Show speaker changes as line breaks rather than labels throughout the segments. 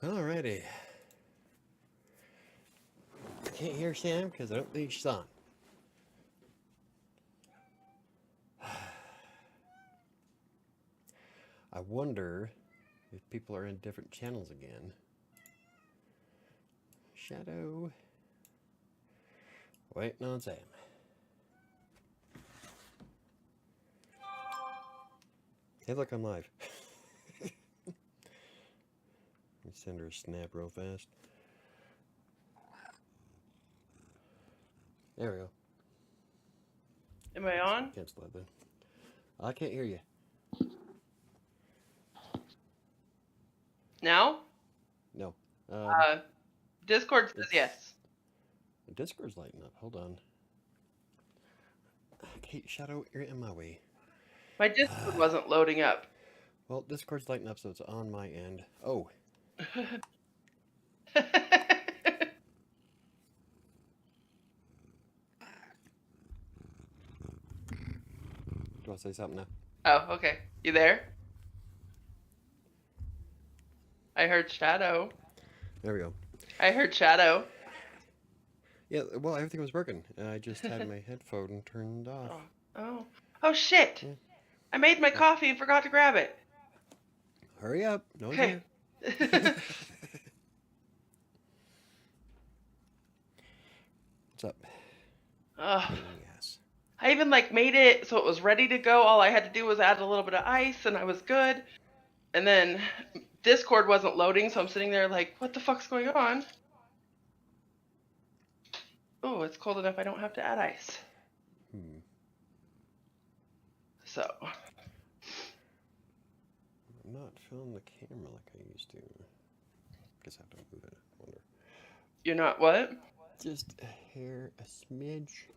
Alrighty. I can't hear Sam because I don't think she's on. I wonder if people are in different channels again. Shadow. Waiting on Sam. Hey, look, I'm live. Let me send her a snap real fast. There we go.
Am I on?
Cancel that then. I can't hear you.
Now?
No.
Discord says yes.
Discord's lighting up. Hold on. Kate, Shadow, you're in my way.
My Discord wasn't loading up.
Well, Discord's lighting up, so it's on my end. Oh. Do you want to say something now?
Oh, okay. You there? I heard Shadow.
There we go.
I heard Shadow.
Yeah, well, everything was working. I just had my headphone turned off.
Oh shit!
Yeah.
I made my coffee and forgot to grab it.
Hurry up. No one's
Okay.
here. What's up? Yes.
I even made it so it was ready to go. All I had to do was add a little bit of ice and I was good. And then Discord wasn't loading, so I'm sitting there like, what the fuck's going on? Oh, it's cold enough I don't have to add ice. So.
I'm not filming the camera like I used to. Guess I have to move it. I wonder.
You're not what?
Just a hair, a smidge.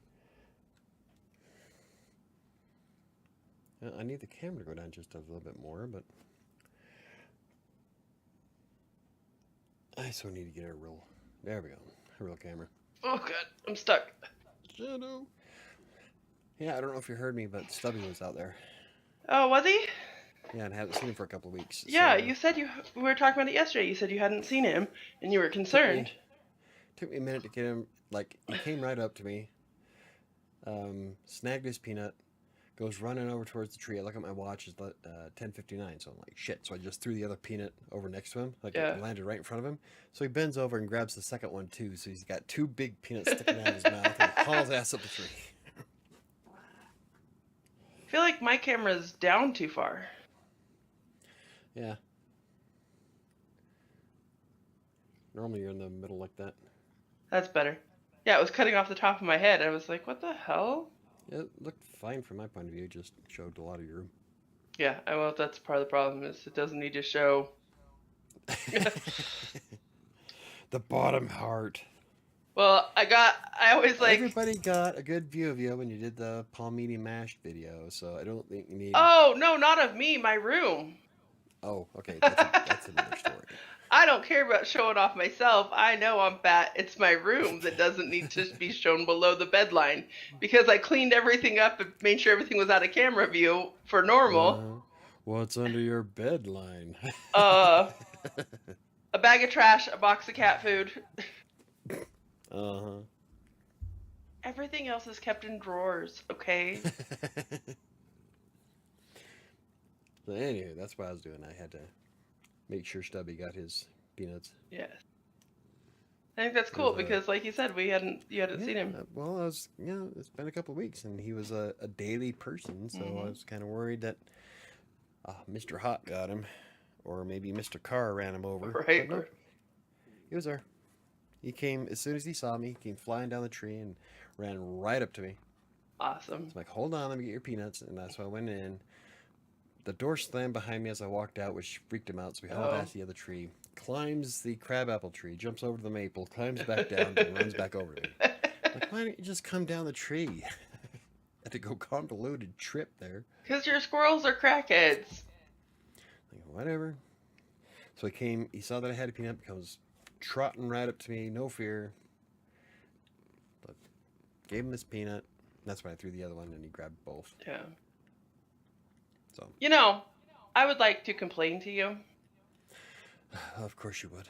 I need the camera to go down just a little bit more, but I still need to get a real. There we go. A real camera.
Oh, good. I'm stuck.
Shadow. Yeah, I don't know if you heard me, but Stubby was out there.
Oh, was he?
Yeah, and I haven't seen him for a couple of weeks.
Yeah,
so,
you said we were talking about it yesterday. You said you hadn't seen him, and you were concerned.
Took me a minute to get him. Like, he came right up to me, snagged his peanut, goes running over towards the tree. I look at my watch, it's 10:59, so I'm like, shit. So I just threw the other peanut over next to him, like it landed right in front of him. So he bends over and grabs the second one too. So he's got two big peanuts sticking out of his mouth and hauls ass up the tree.
I feel like my camera's down too far.
Yeah. Normally you're in the middle like that.
That's better. Yeah, it was cutting off the top of my head. I was like, what the hell?
Yeah, it looked fine from my point of view. Just showed a lot of your room.
Yeah, well, that's part of the problem is it doesn't need to show.
The bottom heart.
Well, I always like...
Everybody got a good view of you when you did the palmini mashed video, so I don't think you need...
Oh, no, not of me, my room.
Oh, okay, that's another story.
I don't care about showing off myself. I know I'm fat. It's my room that doesn't need to be shown below the bed line because I cleaned everything up and made sure everything was out of camera view for normal.
What's under your bed line?
A bag of trash, a box of cat food. Everything else is kept in drawers, okay?
So anyway, that's what I was doing. I had to make sure Stubby got his peanuts.
Yes. I think that's cool because, like you said, you hadn't seen him.
Well, it's been a couple of weeks, and he was a daily person, so I was kind of worried that Mr. Hot got him, or maybe Mr. Carr ran him over.
Right.
No, he was there. He came as soon as he saw me. He came flying down the tree and ran right up to me.
Awesome.
It's like, hold on, let me get your peanuts, and that's why I went in. The door slammed behind me as I walked out, which freaked him out, so we hauled ass the other tree. Climbs the crabapple tree, jumps over to the maple, climbs back down, and runs back over to me. Like, why don't you just come down the tree? Had to go convoluted trip there.
Because your squirrels are crackheads.
Like, whatever. So he saw that I had a peanut, comes trotting right up to me, no fear. But gave him his peanut. That's when I threw the other one, and he grabbed both.
Yeah.
So.
I would like to complain to you.
Of course you would.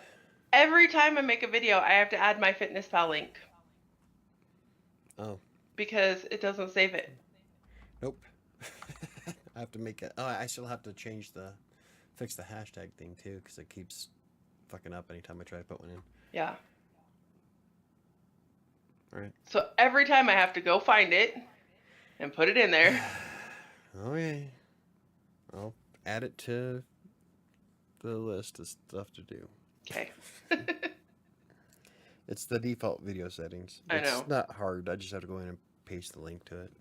Every time I make a video, I have to add my FitnessPal link.
Oh.
Because it doesn't save it.
Nope. I have to make it. Oh, I still have to fix the hashtag thing too, because it keeps fucking up anytime I try to put one in.
Yeah.
All right.
So every time I have to go find it and put it in there.
Okay. I'll add it to the list of stuff to do.
Okay.
It's the default video settings.
I know.
It's not hard. I just have to go in and paste the link to it.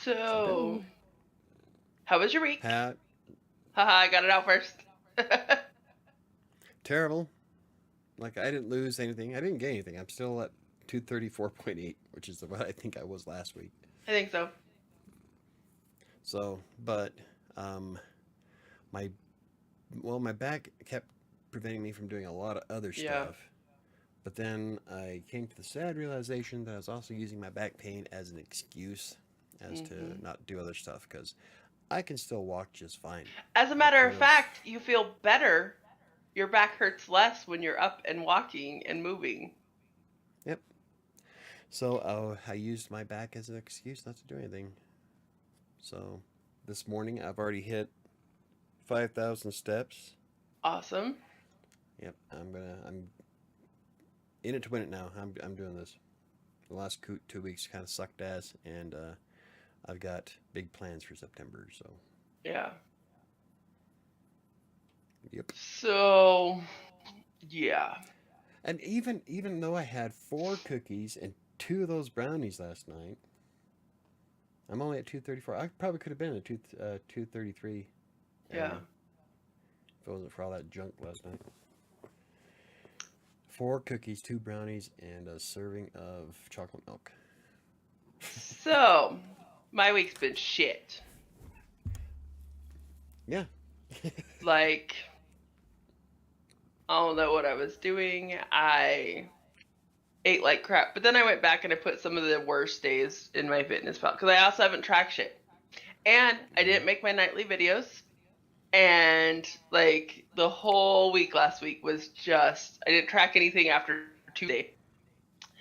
So, how was your week?
Haha,
I got it out first.
terrible. Like, I didn't lose anything. I didn't gain anything. I'm still at 234.8, which is what I think I was last week.
I think so.
So, but my back kept preventing me from doing a lot of other stuff.
Yeah.
But then I came to the sad realization that I was also using my back pain as an excuse to not do other stuff, because I can still walk just fine.
As a matter of fact, you feel better. Your back hurts less when you're up and walking and moving.
Yep. So I used my back as an excuse not to do anything. So this morning I've already hit 5,000 steps.
Awesome.
Yep, I'm in it to win it now. I'm doing this. The last 2 weeks kind of sucked ass, and I've got big plans for September. So
Yeah.
yep.
So, yeah.
And even though I had 4 cookies and 2 of those brownies last night, I'm only at 234. I probably could have been at 233.
Yeah.
If it wasn't for all that junk last night. 4 cookies, 2 brownies, and a serving of chocolate milk.
So, my week's been shit.
Yeah.
Like, I don't know what I was doing. I ate like crap. But then I went back and I put some of the worst days in my FitnessPal, because I also haven't tracked shit. And I didn't make my nightly videos. And like the whole week last week was just, I didn't track anything after Tuesday.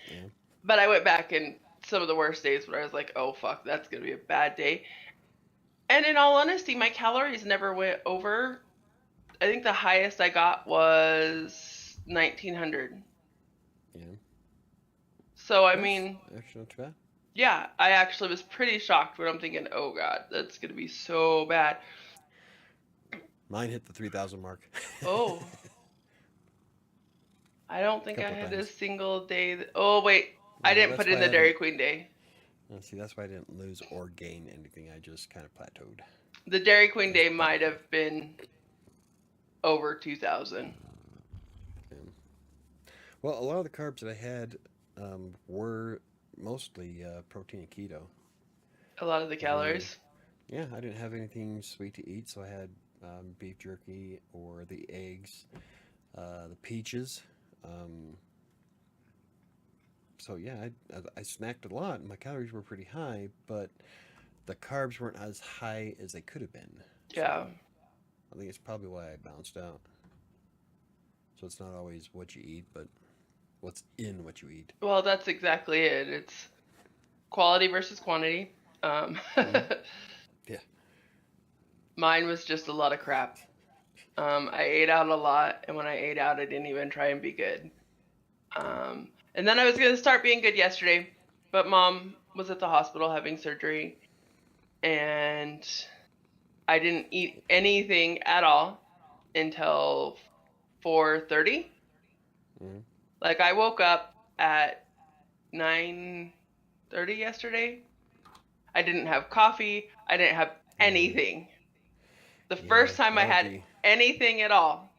Yeah.
But I went back and some of the worst days where I was like, oh fuck, that's going to be a bad day. And in all honesty, my calories never went over. I think the highest I got was 1900.
Yeah.
So, I mean,
actually not too bad.
Yeah, I actually was pretty shocked when I'm thinking, oh god, that's going to be so bad.
Mine hit the 3,000 mark.
Oh. I don't think I
Couple
had
times.
a single day. Oh, wait. I didn't
that's
put in
why
the
I
Dairy
haven't-
Queen day.
See, that's why I didn't lose or gain anything. I just kind of plateaued.
The Dairy Queen day might have been over 2,000.
Well, a lot of the carbs that I had were mostly protein and keto.
A lot of the calories.
Yeah, I didn't have anything sweet to eat, so I had beef jerky or the eggs, the peaches. So yeah, I snacked a lot, and my calories were pretty high, but the carbs weren't as high as they could have been.
Yeah.
I think it's probably why I bounced out. So it's not always what you eat, but what's in what you eat.
Well, that's exactly it. It's quality versus quantity.
Yeah.
Mine was just a lot of crap. I ate out a lot, and when I ate out, I didn't even try and be good. And then I was going to start being good yesterday, but Mom was at the hospital having surgery, and I didn't eat anything at all until 4:30.
Mm-hmm.
Like, I woke up at 9:30 yesterday. I didn't have coffee. I didn't have anything. The first time I had anything at all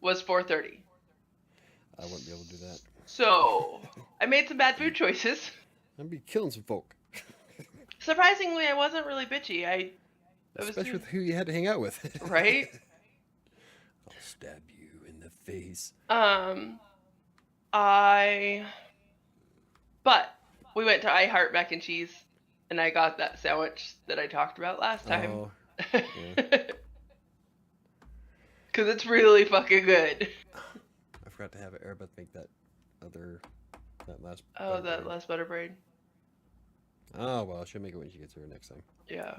was 4:30.
I wouldn't be able to do that.
So, I made some bad food choices.
I'd be killing some folk.
Surprisingly, I wasn't really bitchy.
Especially with who you had to hang out with.
Right?
I'll stab you in the face.
But we went to I Heart Mac and Cheese, and I got that sandwich that I talked about last time.
Oh, yeah.
Because it's really fucking good.
I forgot to have Airbeth make that last.
Oh,
butter
that
bread.
last butter braid.
Oh well, she'll make it when she gets here next time.
Yeah.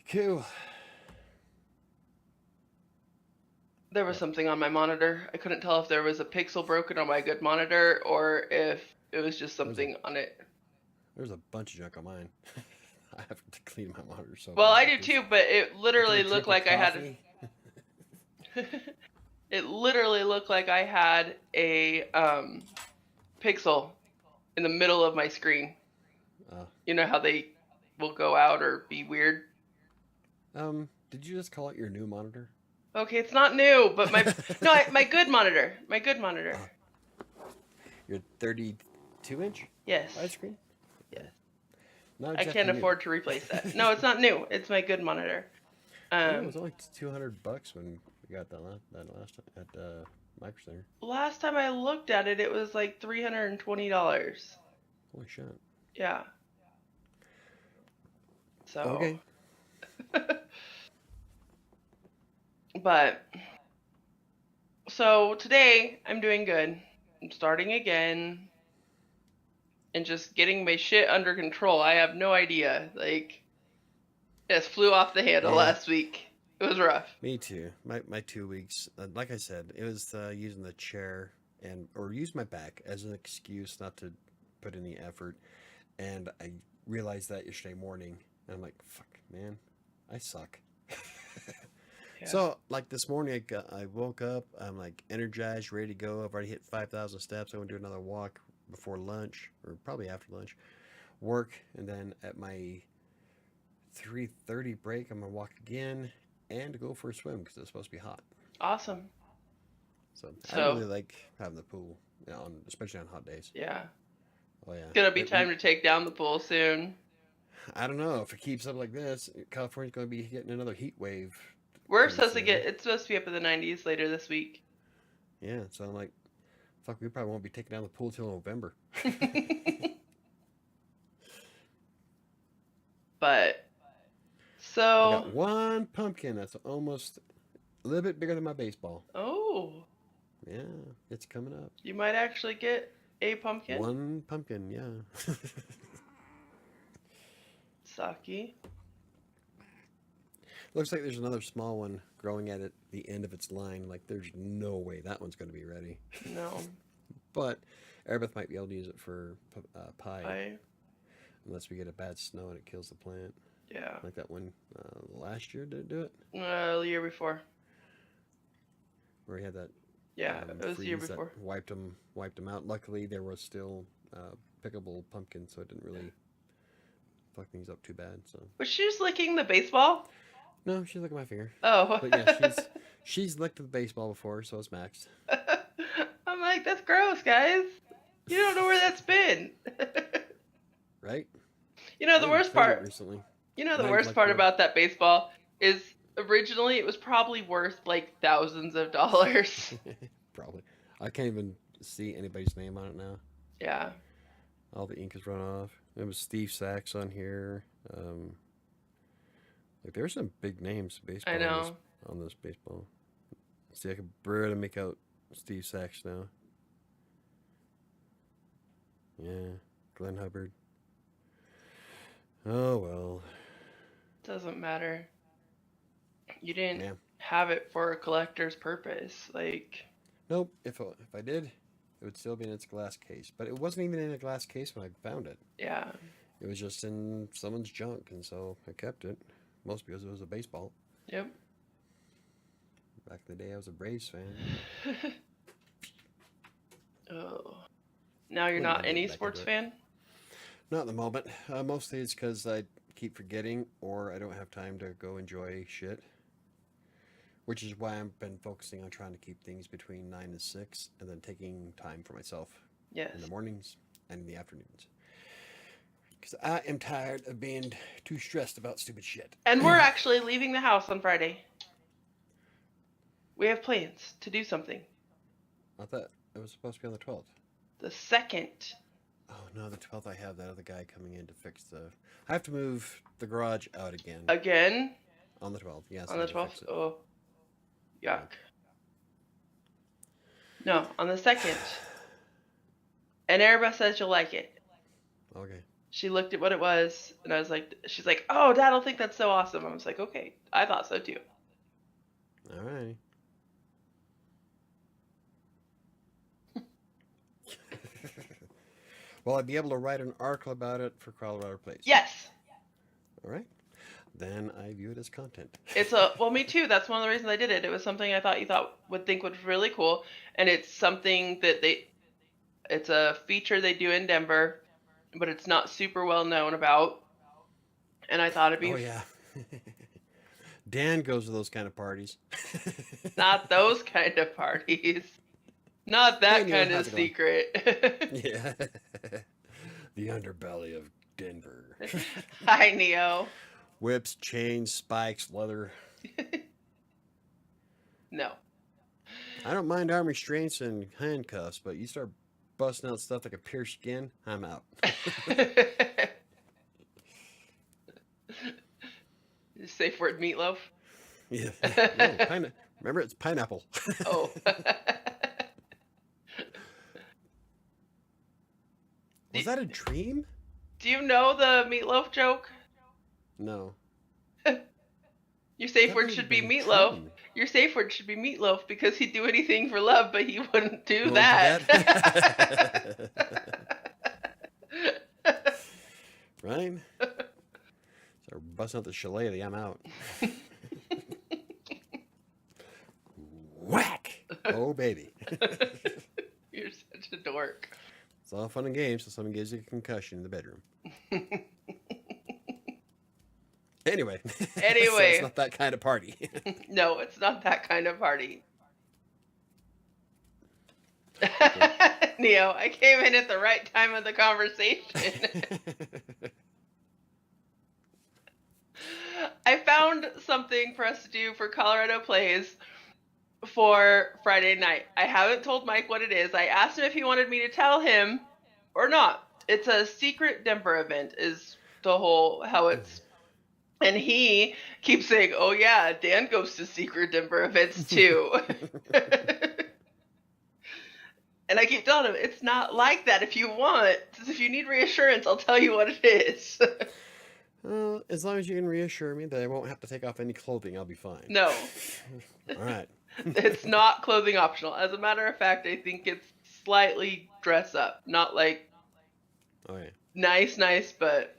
Cool.
There was something on my monitor. I couldn't tell if there was a pixel broken on my good monitor or if it was just something on it.
There's a bunch of junk on mine. I have to clean my monitor so
Well,
bad
I do
because
too, but it literally looked like I had.
coffee.
It literally looked like I had a pixel in the middle of my screen. You know how they will go out or be weird?
Did you just call it your new monitor?
Okay, it's not new, but my good monitor. My good monitor.
Your 32-inch
Yes.
widescreen?
Yes.
Not
I
exactly
can't
new.
afford to replace that. No, it's not new. It's my good monitor.
It was only $200 when we got that last time at Micro Center.
Last time I looked at it, it was like $320.
Holy shit.
Yeah. So.
Okay.
But. So today, I'm doing good. I'm starting again. And just getting my shit under control. I have no idea. Like. It just flew off the handle last week. It was rough.
Me too. My 2 weeks, like I said, it was using the chair or use my back as an excuse not to put any effort. And I realized that yesterday morning. And I'm like, fuck, man, I suck.
Yeah.
So, like this morning, I woke up. I'm like energized, ready to go. I've already hit 5,000 steps. I want to do another walk before lunch, or probably after lunch. Work, and then at my 3:30 break, I'm gonna walk again and go for a swim because it's supposed to be hot.
Awesome.
So I really like having the pool, especially on hot days.
Yeah.
Oh yeah.
It's gonna be time to take down the pool soon.
I don't know if it keeps up like this. California's gonna be getting another heat wave.
It's supposed to be up in the 90s later this week.
Yeah, so I'm like, fuck, we probably won't be taking down the pool till November.
But so
I got one pumpkin that's almost a little bit bigger than my baseball.
Oh.
Yeah, it's coming up.
You might actually get a pumpkin.
One pumpkin, yeah.
Saki.
Looks like there's another small one growing at the end of its line. Like, there's no way that one's going to be ready.
No.
But Airbeth might be able to use it for pie.
I.
Unless we get a bad snow and it kills the plant.
Yeah.
Like that one last year, did it do it?
The year before.
Where he had that.
Yeah, it was the year before.
Wiped them out. Luckily, there was still pickable pumpkin, so it didn't really fuck things up too bad. So.
Was she just licking the baseball?
No, she's licking my finger.
Oh.
But yeah, she's licked the baseball before, so it's Max.
I'm like, that's gross, guys. You don't know where that's been.
Right?
You know the worst part.
Recently.
You know the worst part about that baseball is originally it was probably worth like thousands of dollars.
Probably. I can't even see anybody's name on it now.
Yeah.
All the ink is run off. It was Steve Sachs on here. Like there's some big names baseball.
I know.
On this baseball. See, I can barely make out Steve Sachs now. Yeah, Glenn Hubbard. Oh well.
Doesn't matter. You didn't have it for a collector's purpose, like.
Nope. If I did, it would still be in its glass case. But it wasn't even in a glass case when I found it.
Yeah.
It was just in someone's junk, and so I kept it. Most because it was a baseball.
Yep.
Back in the day, I was a Braves fan.
Oh. Now you're not any sports fan?
Not at the moment. Mostly it's because I keep forgetting or I don't have time to go enjoy shit. Which is why I've been focusing on trying to keep things between 9 and 6 and then taking time for myself.
Yes.
In the mornings and in the afternoons. Because I am tired of being too stressed about stupid shit.
And we're actually leaving the house on Friday. We have plans to do something.
I thought it was supposed to be on the 12th.
The 2nd.
Oh, no, the 12th I have that other guy coming in to fix I have to move the garage out again.
Again?
On the 12th, yes.
On the 12th? Oh. Yuck. No, on the 2nd. And Erebus says you'll like it.
Okay.
She looked at what it was, and I was like, she's like, oh, Dad will think that's so awesome. I was like, okay, I thought so too.
All right. Will I be able to write an article about it for Colorado Place?
Yes.
All right. Then I view it as content.
Well, me too. That's one of the reasons I did it. It was something I thought you would think was really cool, and it's something that it's a feature they do in Denver, but it's not super well known about. And I thought it'd be
Oh yeah. Dan goes to those kind of parties.
not those kind of parties, not that
Hey, Neil,
kind of
how's it going?
secret.
Yeah. The underbelly of Denver.
Hi, Neo.
Whips, chains, spikes, leather.
No.
I don't mind arm restraints and handcuffs, but you start busting out stuff like a pierced skin, I'm out.
Safe word, meatloaf.
Yeah. No, remember, it's pineapple.
Oh.
Was that a dream?
Do you know the meatloaf joke?
No.
Your safe
That
word
might
should
have
be
been a
meatloaf.
dream.
Your safe word should be meatloaf because he'd do anything for love, but he wouldn't do
Won't
that.
Right? Start busting out the shillelagh, I'm out. Whack! Oh, baby.
You're such a dork.
It's all fun and games till someone gives you a concussion in the bedroom. Anyway. So it's not that kind of party.
No, it's not that kind of party. Neo, I came in at the right time of the conversation. I found something for us to do for Colorado Plays for Friday night. I haven't told Mike what it is. I asked him if he wanted me to tell him or not. It's a secret Denver event is the whole how it's, and he keeps saying, oh yeah, Dan goes to secret Denver events too. And I keep telling him, it's not like that. If you need reassurance, I'll tell you what it is.
As long as you can reassure me that I won't have to take off any clothing, I'll be fine.
No.
All right.
It's not clothing optional. As a matter of fact, I think it's slightly dress up. Not like
Okay.
nice, but...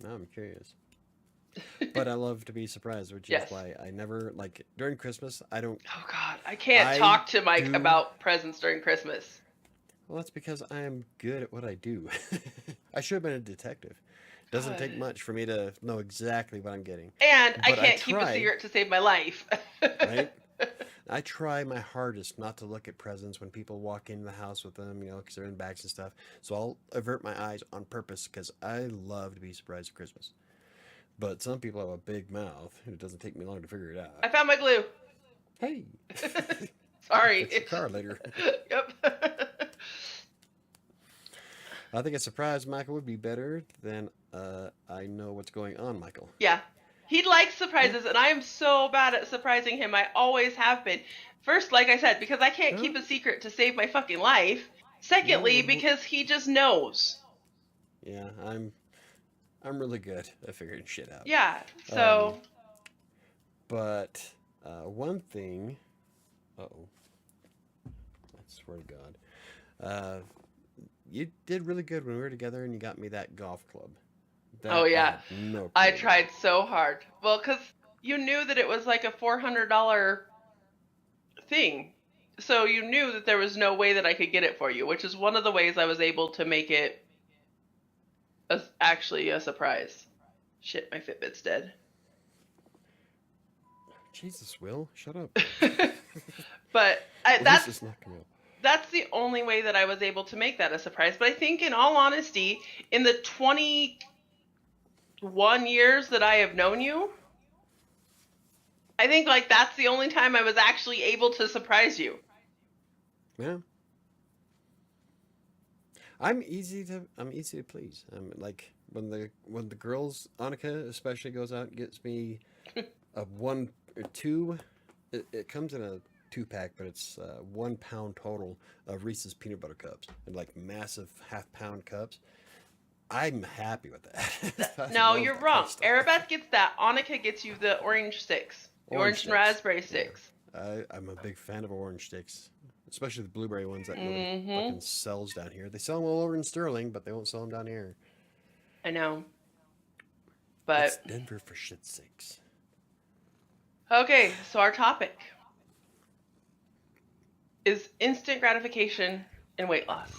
Now I'm curious. But I love to be surprised, which
Yes.
is why I never, like, during Christmas, I don't...
Oh, God. I can't talk to Mike about presents during Christmas.
Well, that's because I am good at what I do. I should have been a detective. Doesn't take much for me to know exactly what I'm getting.
And I
But
can't keep a secret to save my life.
Right? I try my hardest not to look at presents when people walk into the house with them, because they're in bags and stuff. So I'll avert my eyes on purpose because I love to be surprised at Christmas. But some people have a big mouth, and it doesn't take me long to figure it out.
I found my glue.
Hey.
Sorry.
Fix the car later.
Yep.
I think a surprise Michael would be better than I know what's going on, Michael.
Yeah. He likes surprises, and I am so bad at surprising him. I always have been. First, like I said, because I can't keep a secret to save my fucking life. Secondly, because he just knows.
Yeah, I'm really good at figuring shit out.
Yeah, so...
But one thing... Uh-oh. I swear to God. You did really good when we were together and you got me that golf club.
Oh, yeah.
No
I
clue.
tried so hard. Well, because you knew that it was like a $400 thing. So you knew that there was no way that I could get it for you, which is one of the ways I was able to make it actually a surprise. Shit, my Fitbit's dead.
Jesus, Will, shut up.
But
This is not gonna...
That's the only way that I was able to make that a surprise. But I think, in all honesty, in the 21 years that I have known you, I think that's the only time I was actually able to surprise you.
Yeah. I'm easy to please. I'm like when the girls, Annika especially, goes out and gets me a 1 or 2 It comes in a 2-pack, but it's 1 pound total of Reese's peanut butter cups and like massive half-pound cups. I'm happy with that. I
No,
love
you're
that kind
wrong.
of stuff.
Arabeth gets that. Annika gets you the orange sticks. The
Orange
orange and
sticks.
raspberry
Yeah.
sticks.
I'm a big fan of orange sticks, especially the blueberry ones that nobody
Mm-hmm.
fucking sells down here. They sell them all over in Sterling, but they won't sell them down here.
I know.
It's
But,
Denver for shit's sakes.
okay, so our topic is instant gratification and weight loss.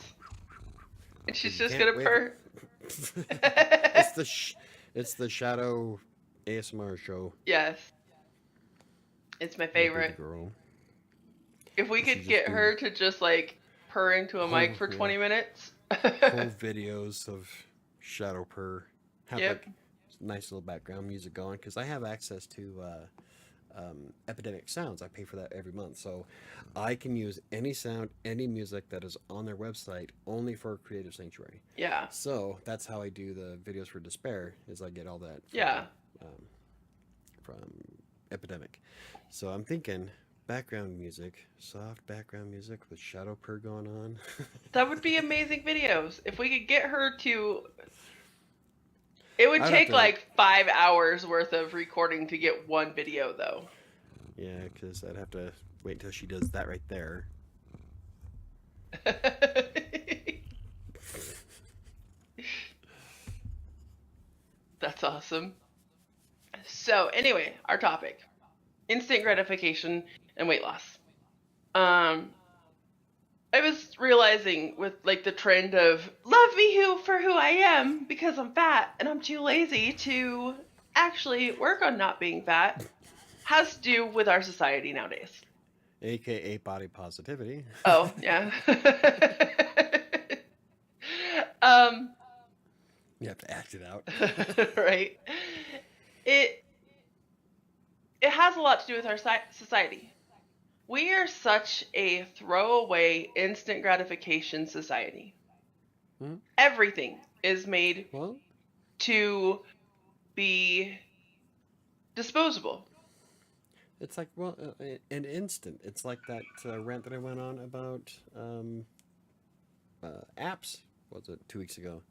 And she's
You
just
can't
gonna
wait.
purr.
it's the it's the Shadow ASMR show.
Yes, it's my
My baby
favorite.
girl.
If we
She
could
just
get
do
her to just like purr into a mic for 20 minutes.
whole videos of Shadow Purr. Have
Yep.
like nice little background music going because I have access to Epidemic Sounds. I pay for that every month, so I can use any sound, any music that is on their website only for Creative Sanctuary.
Yeah.
So that's how I do the videos for Despair. Is I get all that um, from Epidemic. So I'm thinking background music, soft background music with Shadow Purr going on.
That would be amazing videos. If we could get her to. It would
I'd
take
have to,
like 5 hours worth of recording to get one video, though.
yeah, because I'd have to wait until she does that right there.
That's awesome. So, anyway, our topic instant gratification and weight loss. I was realizing with like the trend of love me for who I am because I'm fat and I'm too lazy to actually work on not being fat has to do with our society nowadays.
AKA body positivity.
Oh, yeah. um,
You have to act it out.
right. It has a lot to do with our society. We are such a throwaway instant gratification society.
Hmm?
Everything is made
Well,
to be disposable.
it's like, well, an instant. It's like that rant that I went on about apps. Was it 2 weeks ago?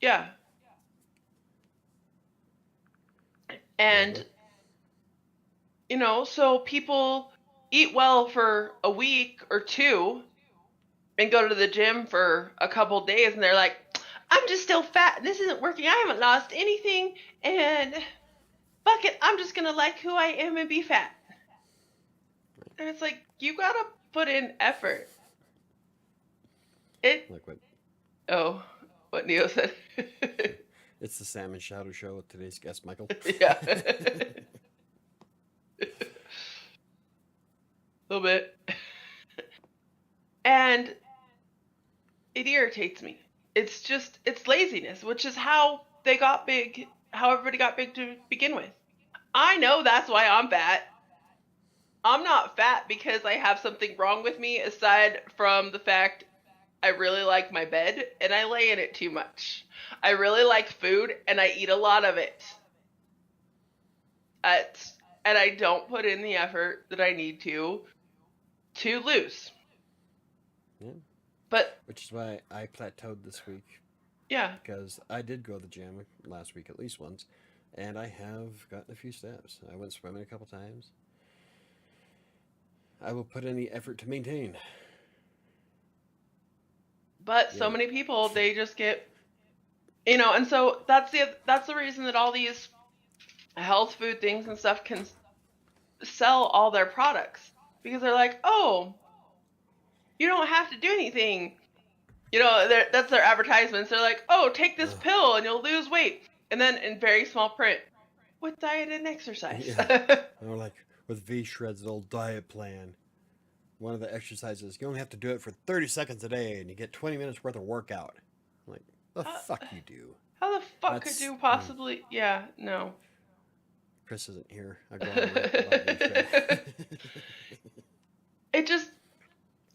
Yeah. And,
Remember?
so people eat well for a week or two and go to the gym for a couple days and they're like, I'm just still fat. This isn't working. I haven't lost anything. And fuck it. I'm just going to like who I am and be fat. And it's like, you got to put in effort.
Like what?
Oh, what Neo said.
It's the Sam and Shadow show with today's guest, Michael.
Yeah. A little bit. And it irritates me. It's laziness, which is how they got big, how everybody got big to begin with. I know that's why I'm fat. I'm not fat because I have something wrong with me aside from the fact I really like my bed and I lay in it too much. I really like food and I eat a lot of it. And I don't put in the effort that I need to lose.
Yeah.
But
Which is why I plateaued this week
yeah,
because I did go to the gym last week at least once, and I have gotten a few steps. I went swimming a couple times. I will put in the effort to maintain.
but so many people they just get, and so that's the reason that all these health food things and stuff can sell all their products because they're like, oh, you don't have to do anything. That's their advertisements. They're like, oh, take this pill and you'll lose weight. And then in very small print, with diet and exercise.
Yeah. Or like with V Shred's old diet plan. One of the exercises, you only have to do it for 30 seconds a day and you get 20 minutes worth of workout. I'm like, the fuck you do?
How the fuck could you possibly... Yeah, no.
Chris isn't here. I go on a rant about V Shred.
It just...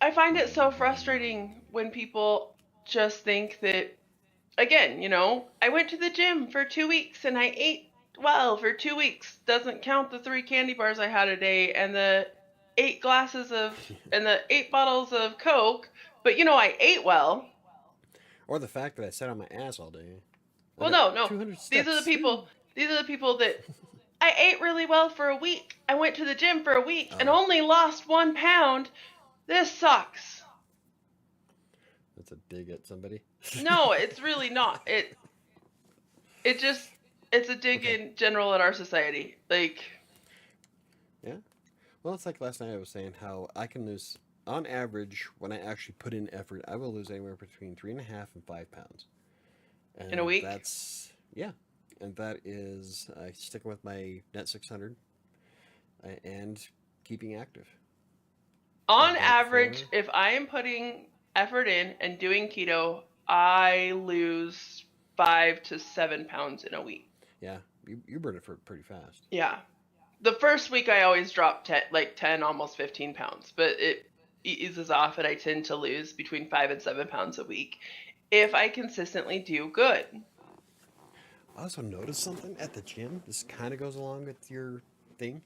I find it so frustrating when people just think that, again, I went to the gym for 2 weeks and I ate well for 2 weeks. Doesn't count the 3 candy bars I had a day and the 8 glasses of and the 8 bottles of Coke. But I ate well.
Or the fact that I sat on my ass all day. I
Well,
got
no.
200
These are the
steps.
people. These are the people that I ate really well for a week. I went to the gym for a week and
Oh,
only lost 1 pound. This sucks.
that's a dig at somebody.
No, it's really not. It just it's a dig
Okay.
in general at our society. Like,
Yeah. Well, it's like last night I was saying how I can lose, on average, when I actually put in effort, I will lose anywhere between 3.5 and 5 pounds.
in a
And
week.
yeah. And that is sticking with my net 600 and keeping active.
On
I've done it
average,
before.
if I am putting effort in and doing keto, I lose 5 to 7 pounds in a week.
Yeah. You burn it for pretty fast.
Yeah. The first week I always drop 10, almost 15 pounds, but it eases off and I tend to lose between 5 and 7 pounds a week if I consistently do good.
I also noticed something at the gym. This kind of goes along with your thing.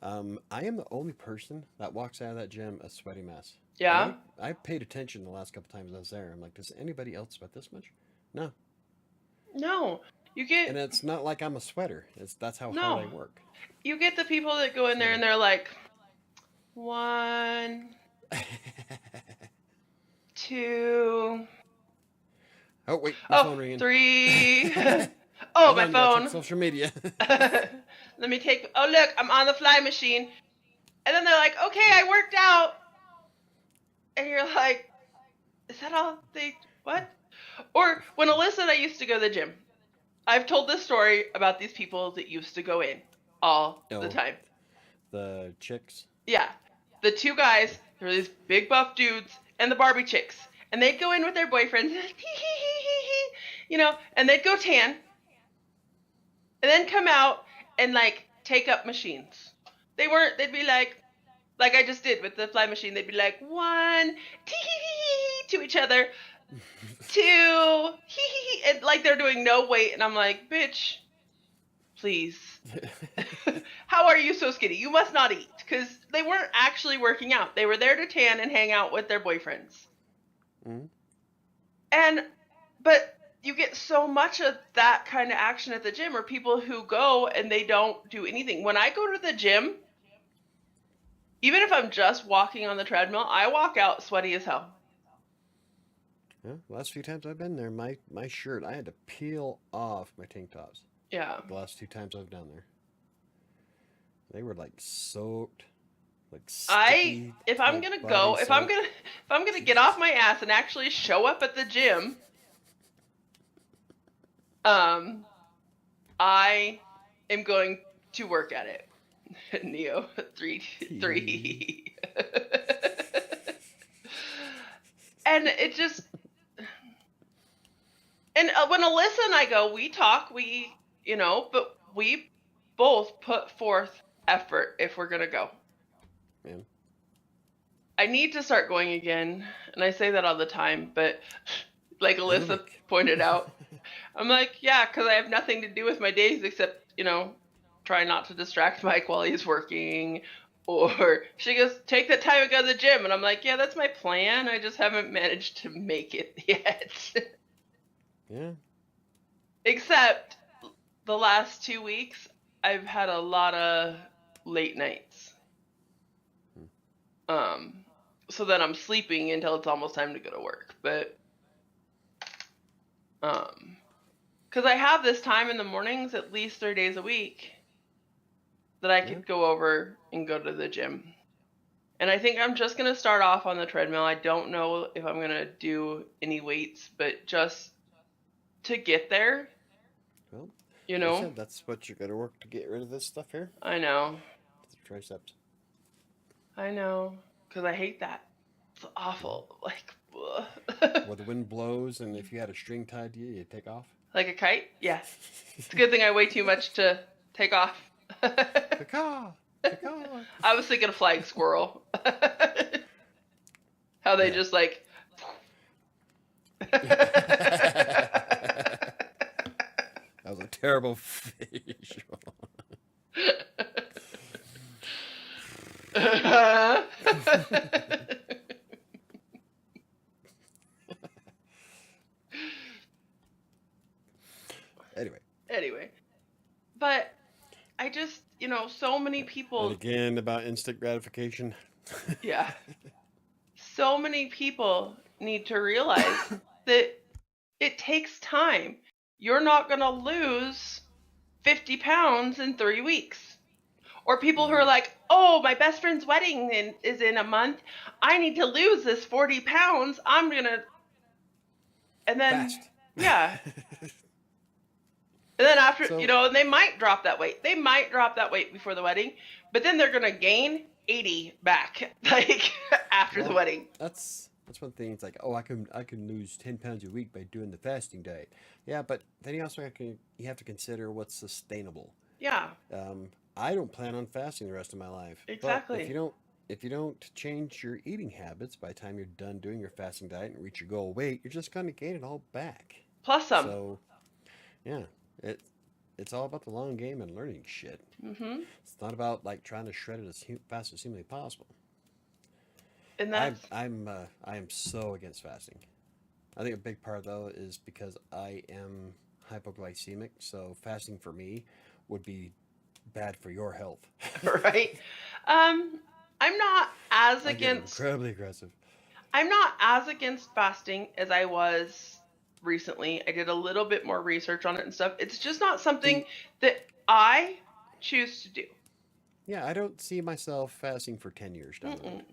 I am the only person that walks out of that gym a sweaty mess. And
Yeah?
I paid attention the last couple times I was there. I'm like, does anybody else sweat this much? No.
No. You
And
get
it's not like I'm a sweater. That's how hard
no.
I work.
You get the people that go in there
So.
and they're like 1, 2,
Oh wait, my phone ringing.
3. Oh,
Hold
my
on, gotta check
phone.
social media.
Let me take. Oh, look, I'm on the fly machine. And then they're like, okay, I worked out. And you're like, is that all they, what? Or when Alyssa and I used to go to the gym, I've told this story about these people that used to go in all the
Oh,
time.
the chicks.
Yeah. The 2 guys, they were these big buff dudes, and the Barbie chicks. And they'd go in with their boyfriends, and they'd go tan, and then come out and, like, take up machines. They'd be like I just did with the fly machine, they'd be like, 1, to each other, 2, and like they're doing no weight, and I'm like, bitch, please. How are you so skinny? You must not eat, because they weren't actually working out. They were there to tan and hang out with their boyfriends.
Mm-hmm.
But you get so much of that kind of action at the gym, or people who go and they don't do anything. When I go to the gym, even if I'm just walking on the treadmill, I walk out sweaty as hell.
Yeah, last few times I've been there, my shirt, I had to peel off my tank tops.
Yeah.
The last 2 times I've done there. They were like soaked, like sticky.
If I'm gonna get off my ass and actually show up at the gym, I am going to work at it. Neo 3. And it just, and when Alyssa and I go, we talk, but we both put forth effort if we're gonna go.
Yeah.
I need to start going again, and I say that all the time, but like Alyssa pointed out, I'm like, yeah, because I have nothing to do with my days except, try not to distract Mike while he's working. Or she goes, take that time and go to the gym. And I'm like, yeah, that's my plan. I just haven't managed to make it yet.
Yeah.
Except the last 2 weeks, I've had a lot of late nights. So that I'm sleeping until it's almost time to go to work. But, because I have this time in the mornings at least 3 days a week that I could go over and go to the gym. And I think I'm just going to start off on the treadmill. I don't know if I'm going to do any weights, but just to get there.
Well,
I
said that's what you're going to work to get rid of this stuff here.
I know.
The triceps.
I know. Because I hate that. It's awful. Like,
where the wind blows, and if you had a string tied to you, you take off.
Like a kite? Yeah. It's a good thing I weigh too much to take off.
Caw, caw.
I was thinking of flying squirrel. How they just like.
That was a terrible facial. Anyway.
Anyway, but I just, so many
And
people,
again, about instant gratification.
yeah, so many people need to realize that it takes time. You're not going to lose 50 pounds in 3 weeks. Or people who are like, oh, my best friend's wedding is in a month. I need to lose this 40 pounds. I'm going to. And then,
Fast.
yeah. And then after,
So,
they might drop that weight. They might drop that weight before the wedding, but then they're going to gain 80 back, like, after the wedding.
That's one thing. It's like, oh, I can lose 10 pounds a week by doing the fasting diet. Yeah, but then you also have to consider what's sustainable.
Yeah,
I don't plan on fasting the rest of my life.
exactly.
But if you don't change your eating habits by the time you're done doing your fasting diet and reach your goal weight, you're just going to gain it all back.
Plus some.
So, yeah, it's all about the long game and learning shit.
Mm-hmm.
It's not about like trying to shred it as fast as humanly possible.
And that's...
I am so against fasting. I think a big part though is because I am hypoglycemic, so fasting for me would be bad for your health.
Right. I'm not as
I get
against...
incredibly aggressive.
I'm not as against fasting as I was recently. I did a little bit more research on it and stuff. It's just not something that I choose to do.
Yeah, I don't see myself fasting for 10 years down the road.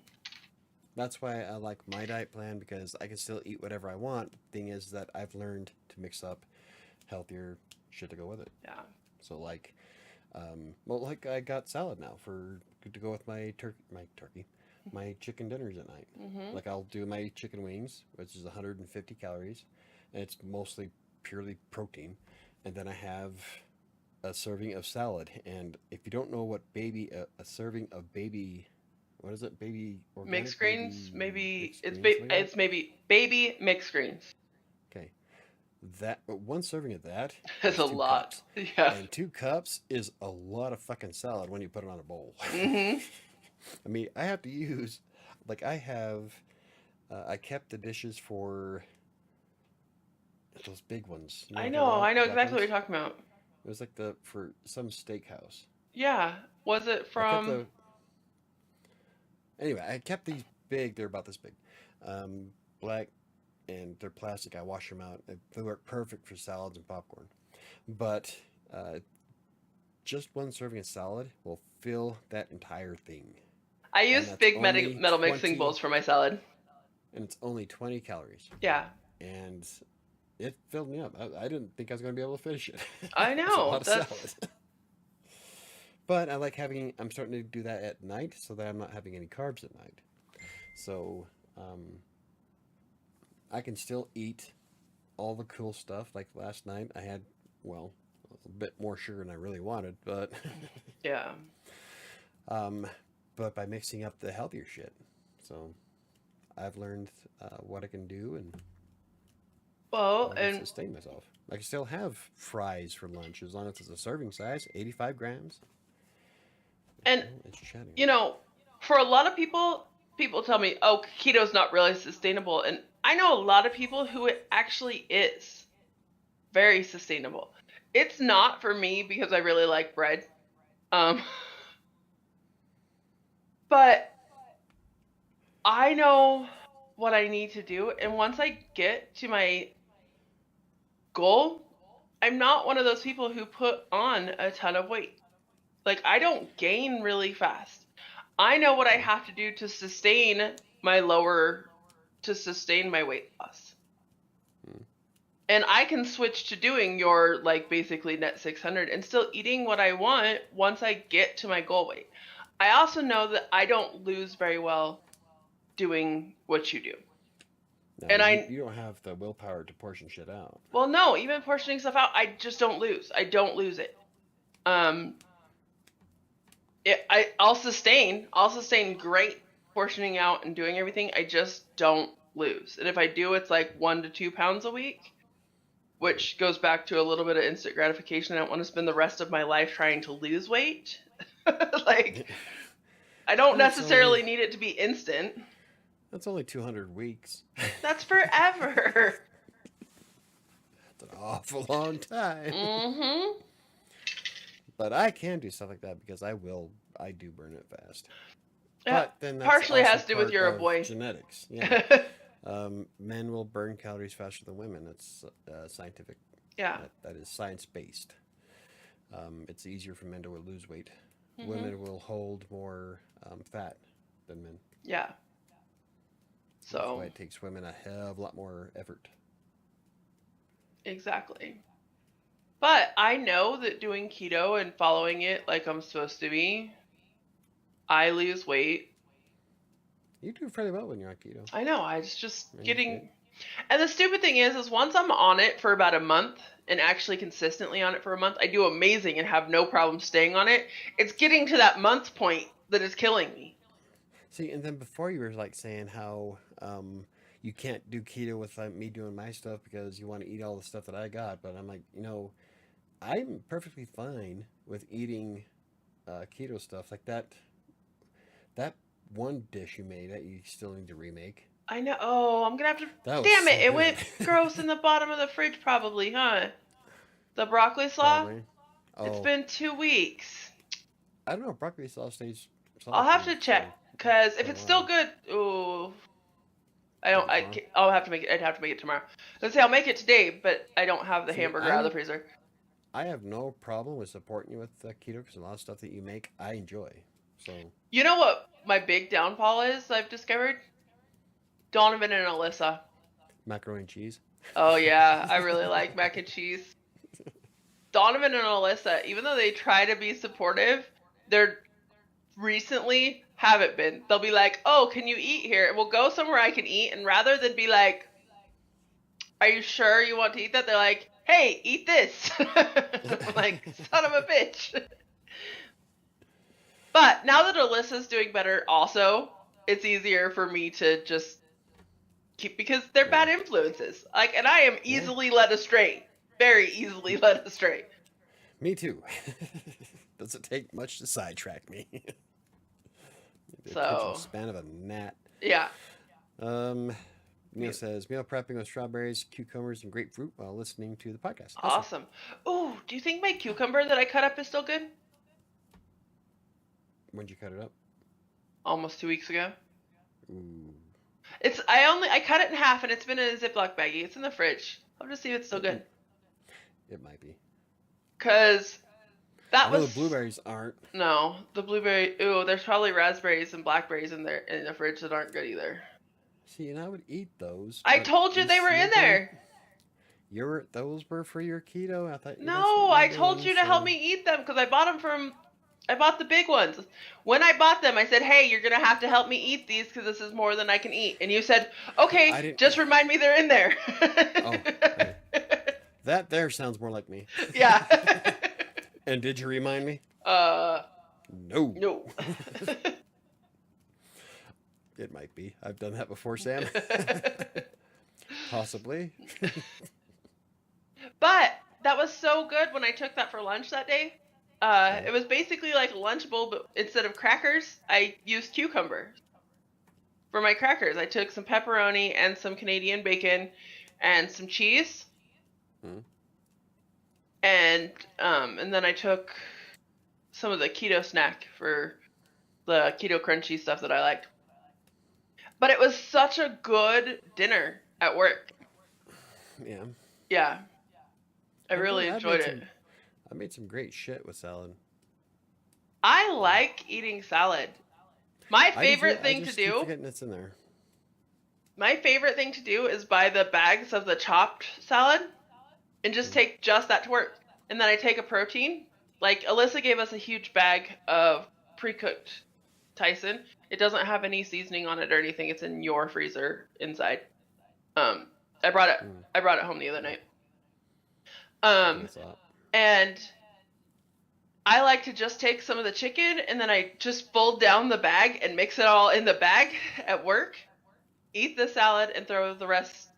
That's why I like my diet plan, because I can still eat whatever I want. The thing is that I've learned to mix up healthier shit to go with it.
Yeah.
So like, like I got salad now to go with my chicken dinners at night.
Mm-hmm.
Like I'll do my chicken wings, which is 150 calories, and it's mostly purely protein. And then I have a serving of salad. And if you don't know what a serving of baby, what is it? Baby organic
mixed greens,
maybe
it's maybe baby mixed greens.
Okay, that one serving of that
That's
is
a
2
lot.
cups.
Yeah.
And 2 cups is a lot of fucking salad when you put it on a bowl.
Mm-hmm.
I mean, I have to use, like, I kept the dishes for those big ones.
I know exactly what you're
ones?
talking about.
It was like for some steakhouse.
Yeah. Was it from...
Anyway, I kept these big. They're about this big, black, and they're plastic. I wash them out. They work perfect for salads and popcorn. But just one serving of salad will fill that entire thing.
I use big metal mixing bowls for my salad.
And it's only 20 calories.
Yeah.
And it filled me up. I didn't think I was going to be able to finish it.
I know.
It's a lot of salad. But I'm starting to do that at night so that I'm not having any carbs at night. So I can still eat all the cool stuff. Like last night I had, well, a bit more sugar than I really wanted, but
yeah.
But by mixing up the healthier shit. So I've learned what I can do and sustain myself. I can still have fries for lunch as long as it's a serving size, 85 grams.
And, for a lot of people tell me, oh, keto's not really sustainable. And I know a lot of people who it actually is very sustainable. It's not for me because I really like bread. But I know what I need to do. And once I get to my goal, I'm not one of those people who put on a ton of weight. Like, I don't gain really fast. I know what I have to do to sustain my weight loss. And I can switch to doing your, like, basically net 600 and still eating what I want once I get to my goal weight. I also know that I don't lose very well doing what you do.
No,
And
you don't have the willpower to portion shit out.
Well, no, even portioning stuff out, I just don't lose. I don't lose it. I'll sustain great portioning out and doing everything. I just don't lose. And if I do, it's like 1 to 2 pounds a week. which goes back to a little bit of instant gratification. I don't want to spend the rest of my life trying to lose weight. Like, I don't necessarily need it to be instant.
That's only 200 weeks.
That's forever.
That's an awful long time.
Mm-hmm.
But I can do stuff like that because I do burn it fast.
Yeah,
But then that's
partially
also
has to do with
part
you're a
of
boy.
genetics. Yeah. Men will burn calories faster than women. That's scientific.
Yeah.
That is science-based. It's easier for men to lose weight.
Mm-hmm.
Women will hold more fat than men.
Yeah. So
That's why it takes women a hell of a lot more effort.
Exactly. But I know that doing keto and following it like I'm supposed to be, I lose weight.
You do fairly well when you're on keto.
I know. I just getting. And the stupid thing is once I'm on it for about a month and actually consistently on it for a month, I do amazing and have no problem staying on it. It's getting to that month point that is killing me.
See, and then before you were like saying how you can't do keto with me doing my stuff because you want to eat all the stuff that I got, but I'm like, I'm perfectly fine with eating keto stuff like that. That one dish you made that you still need to remake.
I know. Oh, I'm gonna have to.
Damn
it! It went gross in the bottom of the fridge, probably, huh? The broccoli slaw.
Probably. Oh.
It's been 2 weeks.
I don't know. Broccoli slaw stays.
I'll have to check because if it's still good, ooh, I'll have to make it. I'd have to make it tomorrow. Let's say I'll make it today, but I don't have the hamburger out of the freezer.
I have no problem with supporting you with keto because a lot of stuff that you make, I enjoy. So.
You know what my big downfall is? I've discovered. Donovan and Alyssa.
Macaroni and cheese.
Oh yeah, I really like mac and cheese. Donovan and Alyssa, even though they try to be supportive, they're recently haven't been. They'll be like, "Oh, can you eat here? We'll go somewhere I can eat." And rather than be like, "Are you sure you want to eat that?" They're like, "Hey, eat this." I'm like, son of a bitch. But now that Alyssa's doing better also, it's easier for me to just keep, because they're bad influences. And I am easily led astray. Very easily led astray.
Me too. Doesn't take much to sidetrack me. The span of a gnat.
Yeah.
Neil says meal prepping with strawberries, cucumbers, and grapefruit while listening to the podcast.
Awesome. Ooh, do you think my cucumber that I cut up is still good?
When'd you cut it up?
Almost 2 weeks ago.
Ooh.
I cut it in half and it's been in a Ziploc baggie. It's in the fridge. I'll just see if it's still good.
It might be.
Cause that was
the blueberries aren't.
No, the blueberry. Ooh, there's probably raspberries and blackberries in the fridge that aren't good either.
See, and I would eat those.
I told you they were in there.
Those were for your keto. I thought.
No, I told you to help me eat them because I bought the big ones. When I bought them, I said, "Hey, you're gonna have to help me eat these because this is more than I can eat." And you said, "Okay, just remind me they're in there."
Oh, okay. That there sounds more like me.
Yeah.
And did you remind me?
No.
No. It might be. I've done that before, Sam. Possibly.
But that was so good when I took that for lunch that day. It was basically like a Lunchable, but instead of crackers, I used cucumber. For my crackers, I took some pepperoni and some Canadian bacon and some cheese. And then I took some of the keto snack for the keto crunchy stuff that I liked. But it was such a good dinner at work.
Yeah.
Yeah. I really enjoyed it.
I made some great shit with salad.
I like eating salad. My favorite thing to do.
Keep forgetting it's in there.
My favorite thing to do is buy the bags of the chopped salad and just take just that to work. And then I take a protein. Like Alyssa gave us a huge bag of pre-cooked Tyson. It doesn't have any seasoning on it or anything. It's in your freezer inside. I brought it home the other night. And I like to just take some of the chicken and then I just fold down the bag and mix it all in the bag at work. Eat the salad and throw the rest,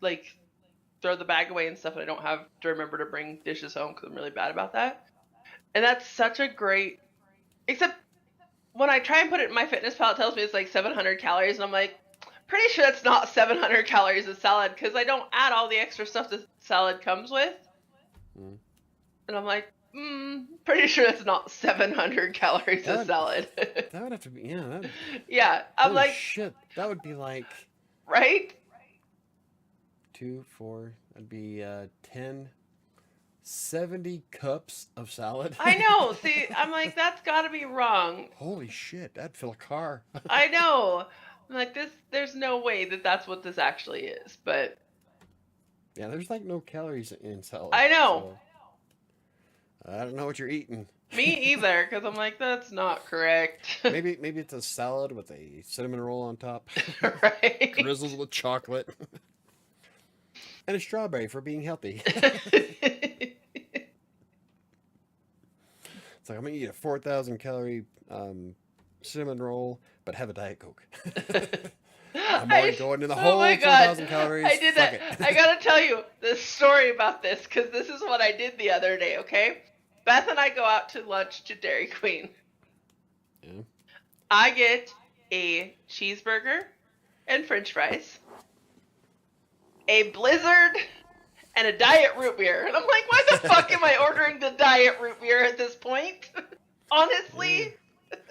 throw the bag away and stuff, and I don't have to remember to bring dishes home because I'm really bad about that. And that's such a great, except when I try and put it in MyFitnessPal, it tells me it's like 700 calories, and I'm like, pretty sure it's not 700 calories of salad because I don't add all the extra stuff the salad comes with.
Mm.
And I'm like, pretty sure it's not 700 calories of salad.
That would have to be, yeah.
Yeah, I'm
Holy
like,
shit. That would be like
right?
2, 4, that'd be 10, 70 cups of salad.
I know. See, I'm like, that's got to be wrong.
Holy shit, that'd fill a car.
I know. I'm like, there's no way that that's what this actually is, but
Yeah, there's like no calories in salad.
I know.
So I don't know what you're eating.
Me either, because I'm like, that's not correct.
maybe it's a salad with a cinnamon roll on top.
Right?
Drizzled with chocolate. And a strawberry for being healthy. It's like, I'm going to eat a 4,000 calorie cinnamon roll, but have a Diet Coke. I'm already going in the whole 4,000 calories.
I did that. I got to tell you this story about this, because this is what I did the other day, okay? Beth and I go out to lunch to Dairy Queen.
Yeah.
I get a cheeseburger and french fries, a Blizzard, and a diet root beer. And I'm like, why the fuck am I ordering the diet root beer at this point? Honestly.
Yeah.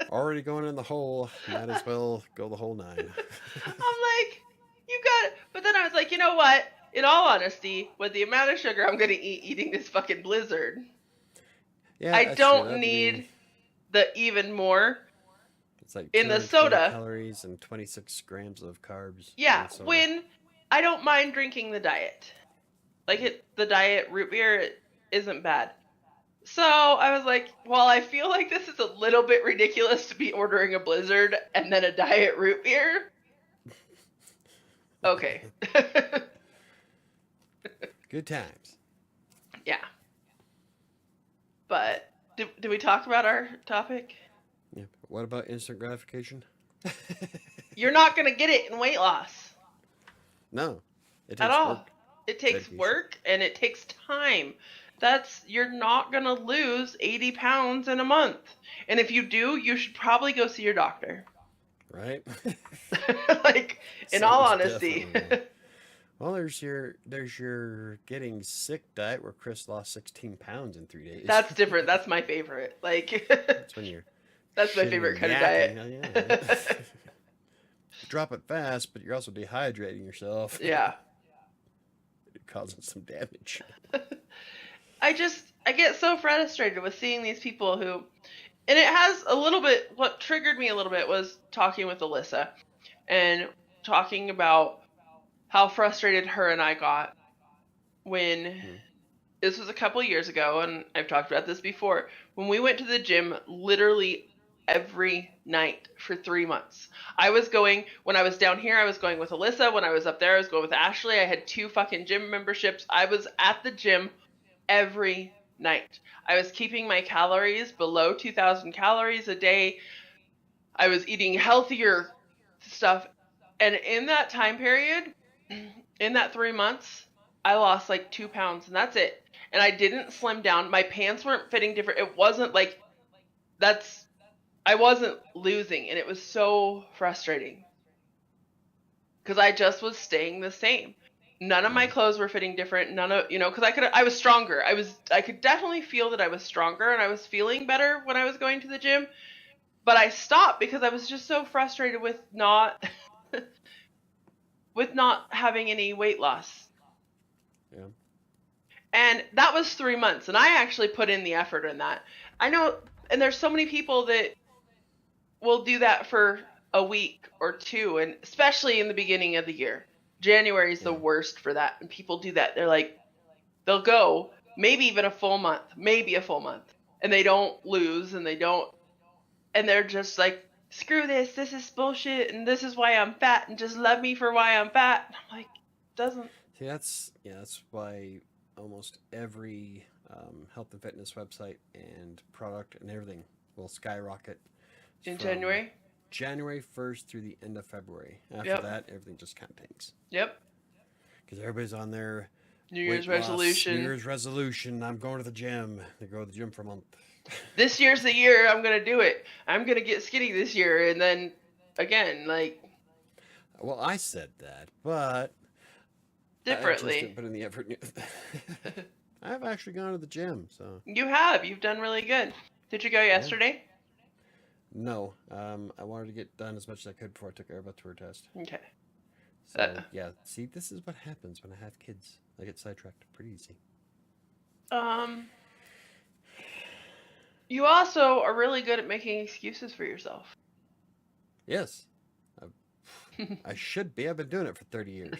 Already going in the hole. Might as well go the whole 9.
I'm like, you got it. But then I was like, you know what? In all honesty, with the amount of sugar I'm going to eat eating this fucking Blizzard,
yeah,
I don't need the even more.
It's like
in the soda
calories and 26 grams of carbs.
Yeah, when I don't mind drinking the diet. Like the diet root beer isn't bad. So I was like, well, I feel like this is a little bit ridiculous to be ordering a Blizzard and then a diet root beer. Okay.
Good times.
Yeah. But did we talk about our topic?
Yeah. What about instant gratification?
You're not going to get it in weight loss.
No. It takes
at all.
Work.
It takes work and it takes time. You're not going to lose 80 pounds in a month. And if you do, you should probably go see your doctor.
Right?
Like, in all honesty.
Well, there's your getting sick diet where Chris lost 16 pounds in 3 days.
That's different. That's my favorite. Like,
that's when you're.
That's my favorite kind of diet.
Yeah. Drop it fast, but you're also dehydrating yourself.
Yeah.
Causing some damage.
I get so frustrated with seeing these people who, and it has a little bit, what triggered me a little bit was talking with Alyssa and talking about how frustrated her and I got when, this was a couple years ago, and I've talked about this before, when we went to the gym literally every night for 3 months. When I was down here, I was going with Alyssa. When I was up there, I was going with Ashley. I had 2 fucking gym memberships. I was at the gym every night. I was keeping my calories below 2,000 calories a day. I was eating healthier stuff. And in that time period, in that 3 months, I lost like 2 pounds, and that's it. And I didn't slim down. My pants weren't fitting different. It wasn't like, I wasn't losing, and it was so frustrating because I just was staying the same. None of my clothes were fitting different. Because I was stronger. I could definitely feel that I was stronger, and I was feeling better when I was going to the gym. But I stopped because I was just so frustrated with not having any weight loss.
Yeah.
And that was 3 months, and I actually put in the effort in that. I know, and there's so many people that will do that for a week or 2, and especially in the beginning of the year. January is the worst for that, and people do that. They're like, they'll go maybe even a full month, and they don't lose, and they're just like, screw this is bullshit, and this is why I'm fat, and just love me for why I'm fat. And I'm like, doesn't.
See, that's why almost every health and fitness website and product and everything will skyrocket
in January?
January 1st through the end of February. After that, everything just kind of tanks.
Yep.
Because everybody's on there
New Year's
Weight loss, New
resolution.
Year's resolution. I'm going to the gym. I go to the gym for a month.
This year's the year I'm gonna do it. I'm gonna get skinny this year, and then again, like
Well, I said that, but I just didn't
differently.
put in the effort. I've actually gone to the gym, so
You have. You've done really good. Did you go
yeah.
yesterday?
No, I wanted to get done as much as I could before I took our tour test.
Okay.
So yeah, see, this is what happens when I have kids. I get sidetracked pretty easy.
Um. You also are really good at making excuses for yourself.
Yes, I should be. I've been doing it for 30 years.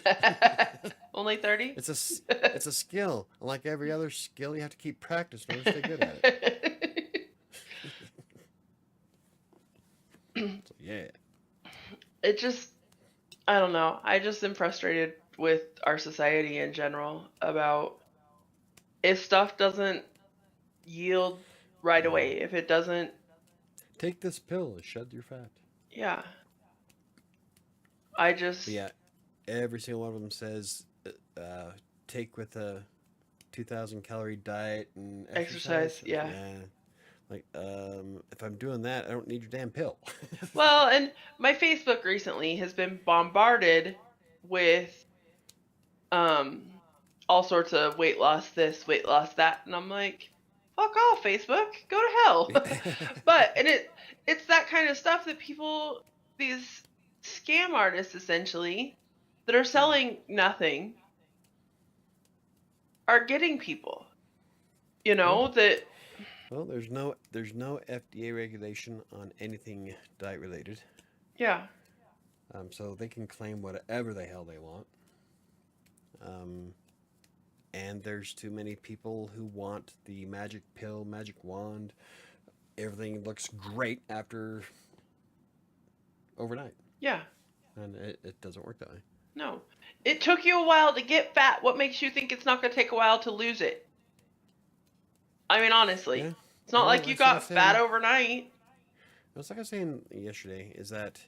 Only 30?
It's a skill. Like every other skill, you have to keep practice in order to stay good at it. So yeah.
It just, I don't know. I just am frustrated with our society in general about if stuff doesn't yield right away, if it doesn't,
Take this pill and shed your fat.
yeah. I
But
just,
yeah, every single one of them says take with a 2,000 calorie diet and
exercise,
exercise.
yeah.
Like, if I'm doing that, I don't need your damn pill.
Well, and my Facebook recently has been bombarded with um all sorts of weight loss this, weight loss that, and I'm like, fuck off, Facebook, go to hell. But and it's that kind of stuff that people, these scam artists essentially, that are selling nothing, are getting people. You
Yeah.
know that.
Well, there's no FDA regulation on anything diet related,
Yeah,
so they can claim whatever the hell they want. Um, and there's too many people who want the magic pill, magic wand. Everything looks great after overnight,
yeah.
and it doesn't work that way.
No, it took you a while to get fat. What makes you think it's not going to take a while to lose it? I mean, honestly,
Yeah.
it's not
Well,
like you
that's like I was
got fat
saying.
overnight.
It's like I was saying yesterday. Is that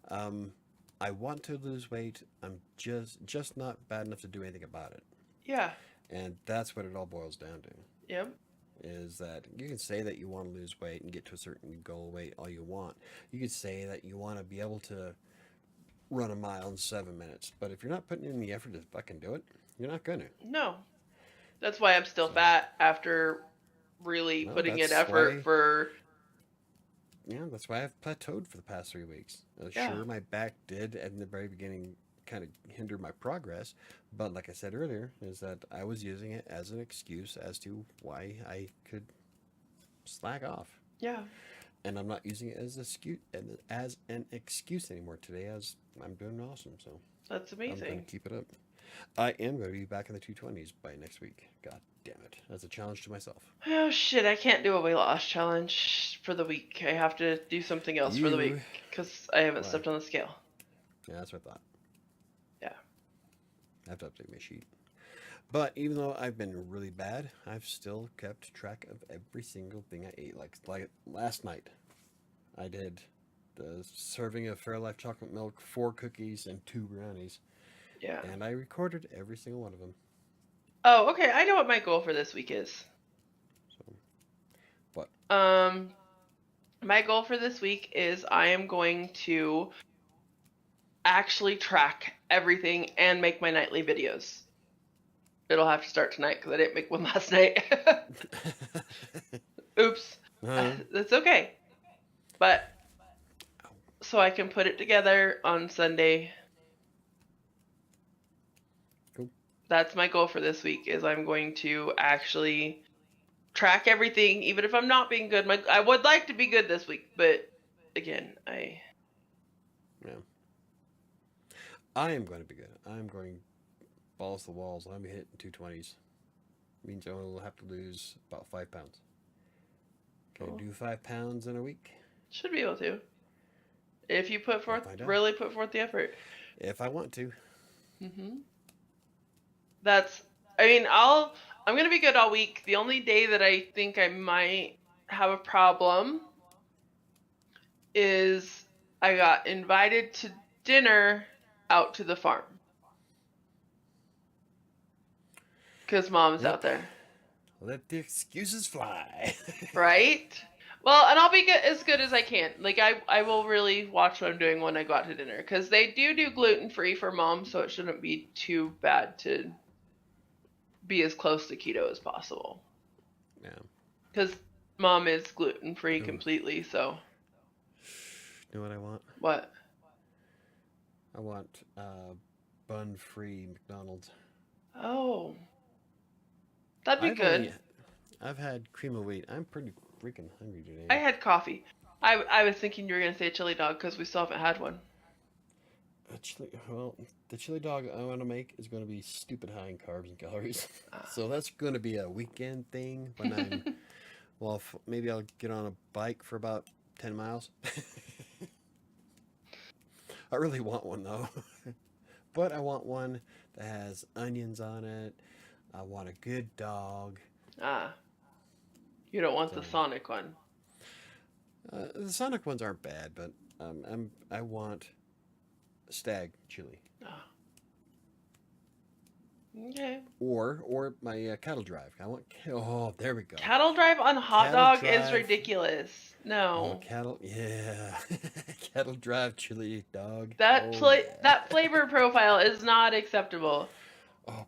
um, I want to lose weight. I'm just not bad enough to do anything about it,
Yeah.
and that's what it all boils down to.
Yep.
Is that you can say that you want to lose weight and get to a certain goal weight all you want. You could say that you want to be able to run a mile in 7 minutes, but if you're not putting in the effort to fucking do it, you're not gonna.
No. That's why I'm still
So,
fat after really
no,
putting in
that's
effort
why.
for.
Yeah, that's why I've plateaued for the past 3 weeks.
Yeah.
Sure, my back did in the very beginning kind of hinder my progress, but like I said earlier, is that I was using it as an excuse as to why I could slack off,
Yeah.
and I'm not using it as an excuse anymore today. As I'm doing awesome, so
That's
I'm going
amazing.
to keep it up. I am going to be back in the 220s by next week. God damn it! That's a challenge to myself.
Oh shit, I can't do a weight loss challenge for the week. I have to do something else for the week
You,
because I haven't
why?
stepped on the scale.
Yeah, that's what I thought.
Yeah.
I have to update my sheet. But even though I've been really bad, I've still kept track of every single thing I ate. Like last night, I did the serving of Fairlife chocolate milk, 4 cookies, and 2 brownies,
Yeah.
and I recorded every single one of them.
Oh, okay. I know what my goal for this week is.
So, what?
My goal for this week is I am going to actually track everything and make my nightly videos. It'll have to start tonight because I didn't make one last night. Oops. That's okay. But so I can put it together on Sunday.
Cool.
That's my goal for this week is I'm going to actually track everything, even if I'm not being good. I would like to be good this week, but again,
Yeah. I am going to be good. I'm going balls to the walls. I'm hitting 220s. Means I will have to lose about 5 pounds. Can I do 5 pounds in a week?
Should be able to. If you really put forth the effort.
If I want to.
I'm going to be good all week. The only day that I think I might have a problem is I got invited to dinner out to the farm. Because mom's
Yep.
out there.
Let the excuses fly.
Right? Well, and I'll be as good as I can. Like, I will really watch what I'm doing when I go out to dinner. Because they do gluten-free for mom, so it shouldn't be too bad to be as close to keto as possible.
Yeah.
Because mom is gluten-free
Ooh.
completely, so.
You know what I want?
What?
I want bun-free McDonald's.
Oh. That'd be good.
I've had cream of wheat. I'm pretty freaking hungry today.
I had coffee. I was thinking you were going to say chili dog because we still haven't had one.
The chili dog I want to make is going to be stupid high in carbs and calories. So that's going to be a weekend thing when I'm, maybe I'll get on a bike for about 10 miles. I really want one though. But I want one that has onions on it. I want a good dog.
You don't want the Sonic one.
The Sonic ones aren't bad, but I want stag chili.
Okay.
Or my cattle drive. There we go.
Cattle drive on hot dog is ridiculous. No.
Cattle drive chili dog.
That flavor profile is not acceptable.
Oh,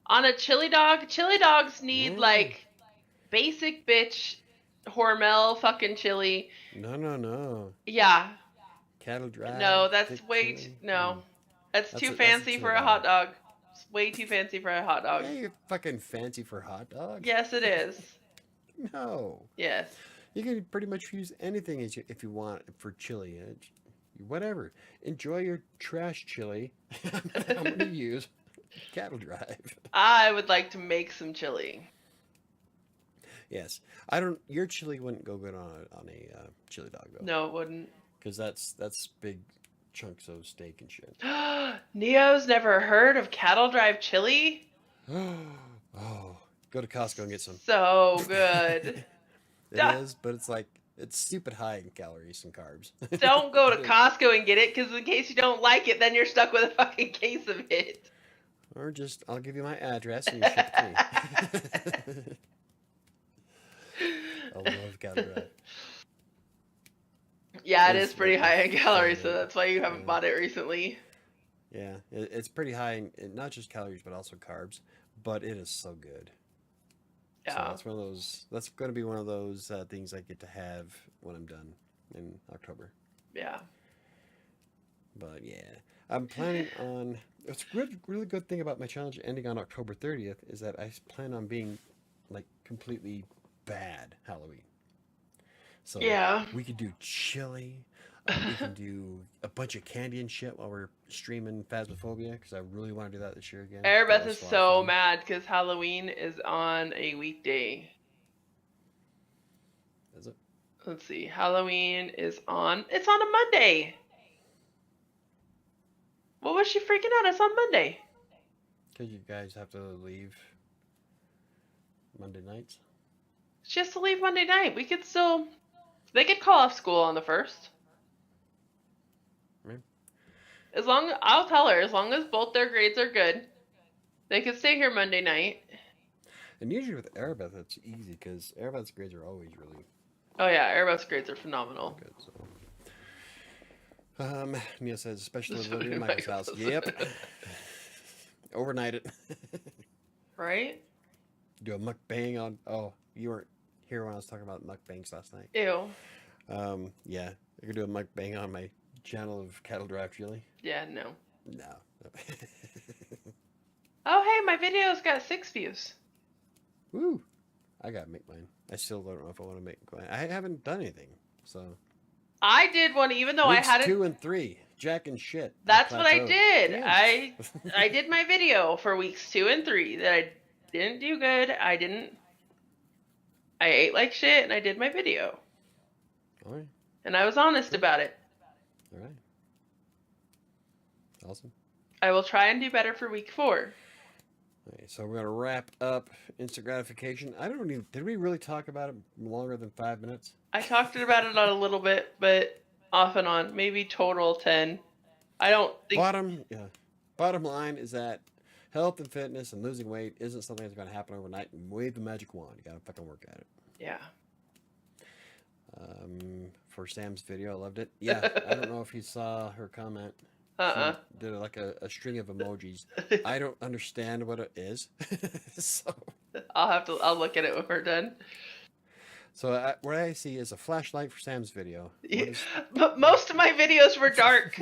on a chili dogs need like basic bitch Hormel fucking chili.
No.
Yeah.
Cattle drive.
No, that's that's too fancy for a hot dog. It's way too fancy for a hot dog.
Yeah, you're fucking fancy for a hot dog.
Yes, it is.
No.
Yes.
You can pretty much use anything if you want for chili. Whatever. Enjoy your trash chili. I'm going to use cattle drive.
I would like to make some chili.
Yes. Your chili wouldn't go good on a chili dog though.
No, it wouldn't.
Because that's big chunks of steak and shit.
Neo's never heard of cattle drive chili?
Oh, go to Costco and get some.
So good.
It is, but it's stupid high in calories and carbs.
Don't go to Costco and get it, because in case you don't like it, then you're stuck with a fucking case of it.
Or I'll give you my address and you ship it to me. I love cattle drive.
Yeah, it is pretty high in calories, so that's why you haven't bought it recently.
Yeah, it's pretty high in not just calories, but also carbs. But it is so good.
Yeah.
So that's one of those. That's going to be one of those things I get to have when I'm done in October.
Yeah.
But yeah, I'm planning on. It's a really good thing about my challenge ending on October 30th is that I plan on being like completely bad Halloween. So
yeah,
we could do chili. We can do a bunch of candy and shit while we're streaming Phasmophobia because I really want to do that this year again.
Airbeth is so mad because Halloween is on a weekday.
Is it?
Let's see. Halloween is on. It's on a Monday. What was she freaking out? It's on Monday.
Because you guys have to leave Monday nights.
She has to leave Monday night. We could still. They could call off school on the 1st.
Right.
I'll tell her, as long as both their grades are good, they could stay here Monday night.
And usually with Airbeth, it's easy because Airbeth's grades are always really.
Oh yeah, Airbeth's grades are phenomenal.
Good. So. Neil says, especially living in Michael's house. Yep. Overnight it.
Right?
Do a mukbang on. Oh, you weren't here when I was talking about mukbangs last night.
Ew.
Yeah, I could do a mukbang on my channel of cattle drive chili.
Yeah, no.
No.
Oh, hey, my video's got 6 views.
Woo! I gotta make mine. I still don't know if I want to make mine. I haven't done anything, so.
I did one, even though
Weeks
I had it.
2 and 3, Jack and shit.
That's what I did.
Damn.
I did my video for weeks 2 and 3 that I didn't do good. I ate like shit, and I did my video.
All right.
And I was honest about it.
All right. Awesome.
I will try and do better for week 4.
Okay, so we're gonna wrap up instant gratification. Did we really talk about it longer than 5 minutes?
I talked about it a little bit, but off and on, maybe total 10. I don't think.
Bottom line is that health and fitness and losing weight isn't something that's going to happen overnight and wave the magic wand. You got to fucking work at it.
Yeah.
For Sam's video, I loved it. Yeah, I don't know if you saw her comment.
Uh-uh.
She did like a string of emojis. I don't understand what it is. So
I'll look at it when we're done.
So what I see is a flashlight for Sam's video.
But most of my videos were dark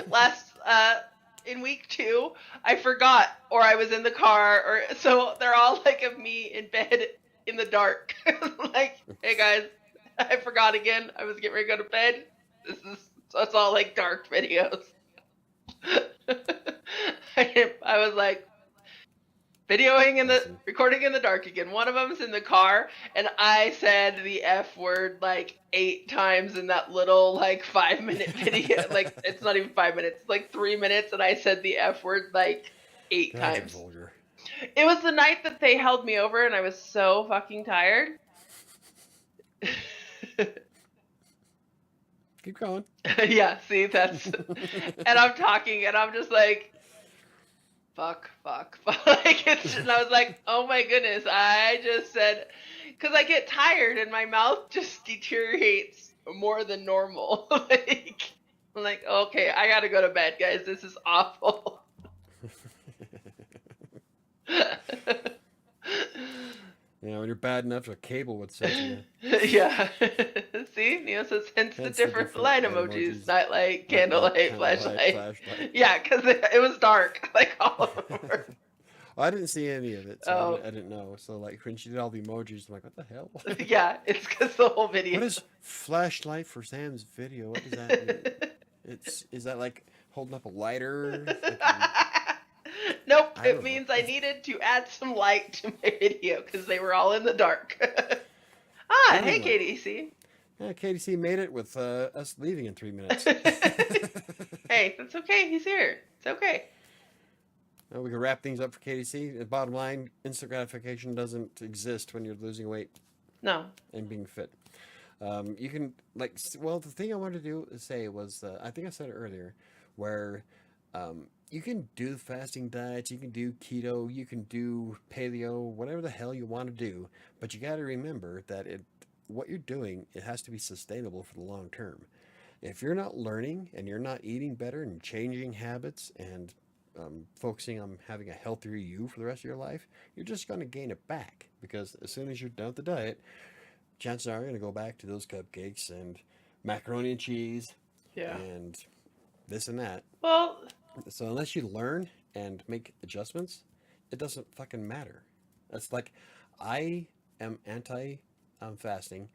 in week 2. I forgot, or I was in the car, or so they're all like of me in bed in the dark. Like, hey guys, I forgot again. I was getting ready to go to bed. It's all like dark videos. I was like recording in the dark again. One of them's in the car, and I said the F word like 8 times in that little like 5-minute video. Like, it's not even 5 minutes, it's like 3 minutes, and I said the F word like 8 times. It was the night that they held me over, and I was so fucking tired.
Keep going.
Yeah, see, that's and I'm talking, and I'm just like, fuck. Like, and I was like, oh my goodness, I just said, because I get tired and my mouth just deteriorates more than normal. Like, I'm like, okay, I gotta go to bed, guys. This is awful.
Yeah, when you're bad enough, a cable would set you.
Yeah. See, Neo says hence the different light emojis. Nightlight, candlelight, flashlight. Yeah, because it was dark, like all over.
Well, I didn't see any of it, so I didn't know. So like when she did all the emojis, I'm like, what the hell?
Yeah, it's because the whole video.
What is flashlight for Sam's video? What does that mean? Is that like holding up a lighter?
Nope, it means I needed to add some light to my video because they were all in the dark. Hey, KDC.
Yeah, KDC made it with us leaving in 3 minutes.
Hey, that's okay. He's here. It's okay.
Well, we can wrap things up for KDC. The bottom line, instant gratification doesn't exist when you're losing weight.
No.
And being fit. You can, the thing I wanted to say was, I think I said it earlier, where you can do fasting diets, you can do keto, you can do paleo, whatever the hell you want to do, but you got to remember that what you're doing, it has to be sustainable for the long term. If you're not learning and you're not eating better and changing habits and focusing on having a healthier you for the rest of your life, you're just going to gain it back, because as soon as you're done with the diet, chances are you're going to go back to those cupcakes and macaroni and cheese and this and that.
Well,
so unless you learn and make adjustments, it doesn't fucking matter. That's like, I am anti fasting.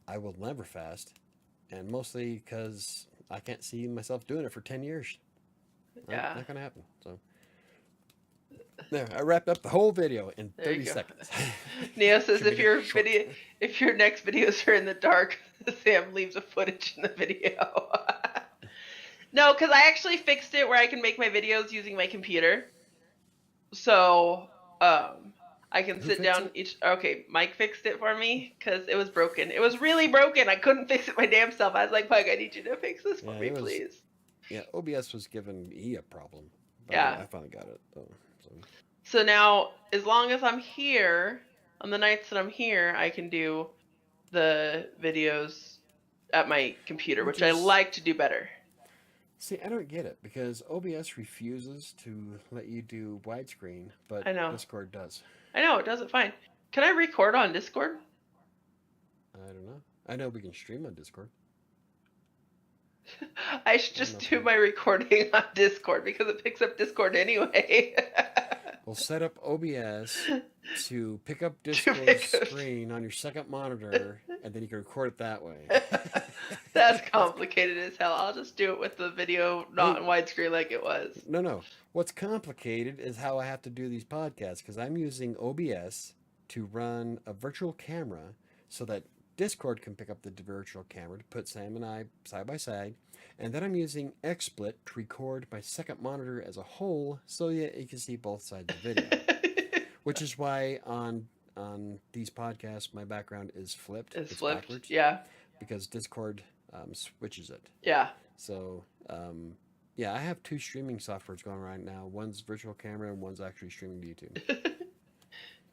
I will never fast, and mostly because I can't see myself doing it for 10 years.
Yeah.
Not gonna happen. So there, I wrapped up the whole video in 30 seconds.
Neo says if your next videos are in the dark, Sam leaves a footage in the video. No, because I actually fixed it where I can make my videos using my computer. So I can sit down okay, Mike fixed it for me because it was broken. It was really broken. I couldn't fix it my damn self. I was like, Mike, I need you to fix this for me, please.
Yeah, OBS was giving me a problem. But I finally got it, though.
So now, as long as I'm here, on the nights that I'm here, I can do the videos at my computer, which I like to do better.
See, I don't get it, because OBS refuses to let you do widescreen, but Discord does.
I know, it does it fine. Can I record on Discord?
I don't know. I know we can stream on Discord.
I should just do my recording on Discord, because it picks up Discord anyway.
We'll set up OBS to pick up Discord's screen on your second monitor, and then you can record it that way.
That's complicated as hell. I'll just do it with the video not in widescreen like it was.
No. What's complicated is how I have to do these podcasts, because I'm using OBS to run a virtual camera so that Discord can pick up the virtual camera to put Sam and I side by side, and then I'm using XSplit to record my second monitor as a whole so that you can see both sides of the video. Which is why on these podcasts my background is flipped.
It's flipped, backwards,
because Discord switches it.
Yeah.
So Yeah, I have two streaming softwares going right now. One's virtual camera and one's actually streaming to YouTube.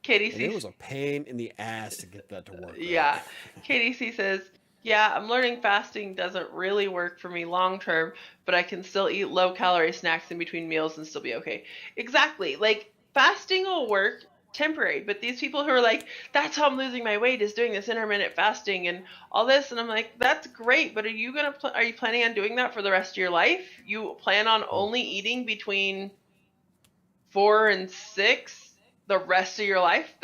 Katie
And it
sees.
was a pain in the ass to get that to work right.
Yeah. KDC says, yeah, I'm learning fasting doesn't really work for me long term, but I can still eat low calorie snacks in between meals and still be okay. Exactly. Like, fasting will work temporary, but these people who are like, that's how I'm losing my weight is doing this intermittent fasting and all this. And I'm like, that's great, but are you planning on doing that for the rest of your life? You plan on only eating between 4 and 6 the rest of your life?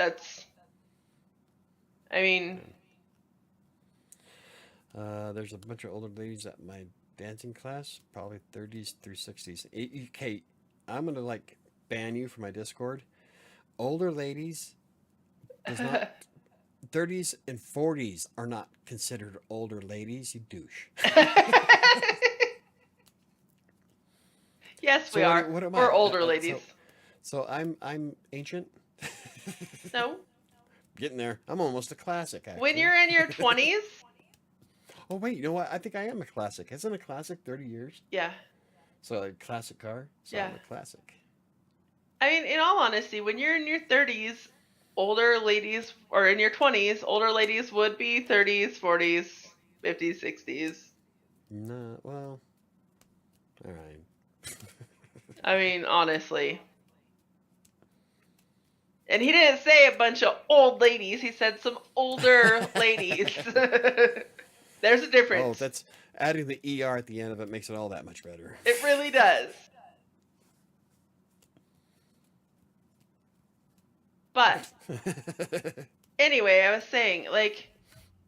I mean,
There's a bunch of older ladies at my dancing class, probably 30s through 60s. Okay, I'm gonna like ban you from my Discord. Older ladies does not 30s and 40s are not considered older ladies. You douche.
yes,
So
we are.
what am I?
We're older ladies.
So I'm ancient.
No.
Getting there. I'm almost a classic. Actually.
When you're in your 20s.
Oh wait, you know what? I think I am a classic. Isn't a classic 30 years?
Yeah.
So a classic car. So
Yeah.
I'm a classic.
I mean, in all honesty, when you're in your 30s, older ladies, or in your 20s, older ladies would be 30s, 40s, 50s, 60s.
No, well, all right.
I mean, honestly. And he didn't say a bunch of old ladies. He said some older ladies. There's a difference.
Oh, that's adding the ER at the end of it makes it all that much better.
It really does. But anyway, I was saying, like,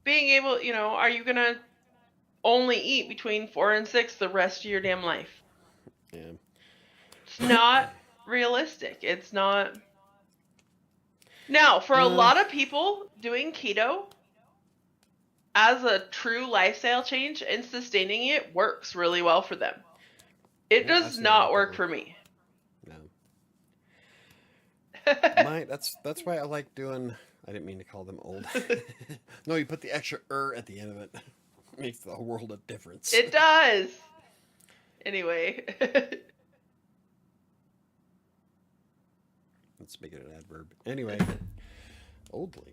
being able, are you going to only eat between 4 and 6 the rest of your damn life?
Yeah.
It's not realistic. It's not. Now, for a lot of people, doing keto as a true lifestyle change and sustaining it works really well for them. It does not work for me.
No. That's why I like doing. I didn't mean to call them old. No, you put the extra at the end of it. Makes the world of difference.
It does. Anyway.
Let's make it an adverb. Anyway, oldly.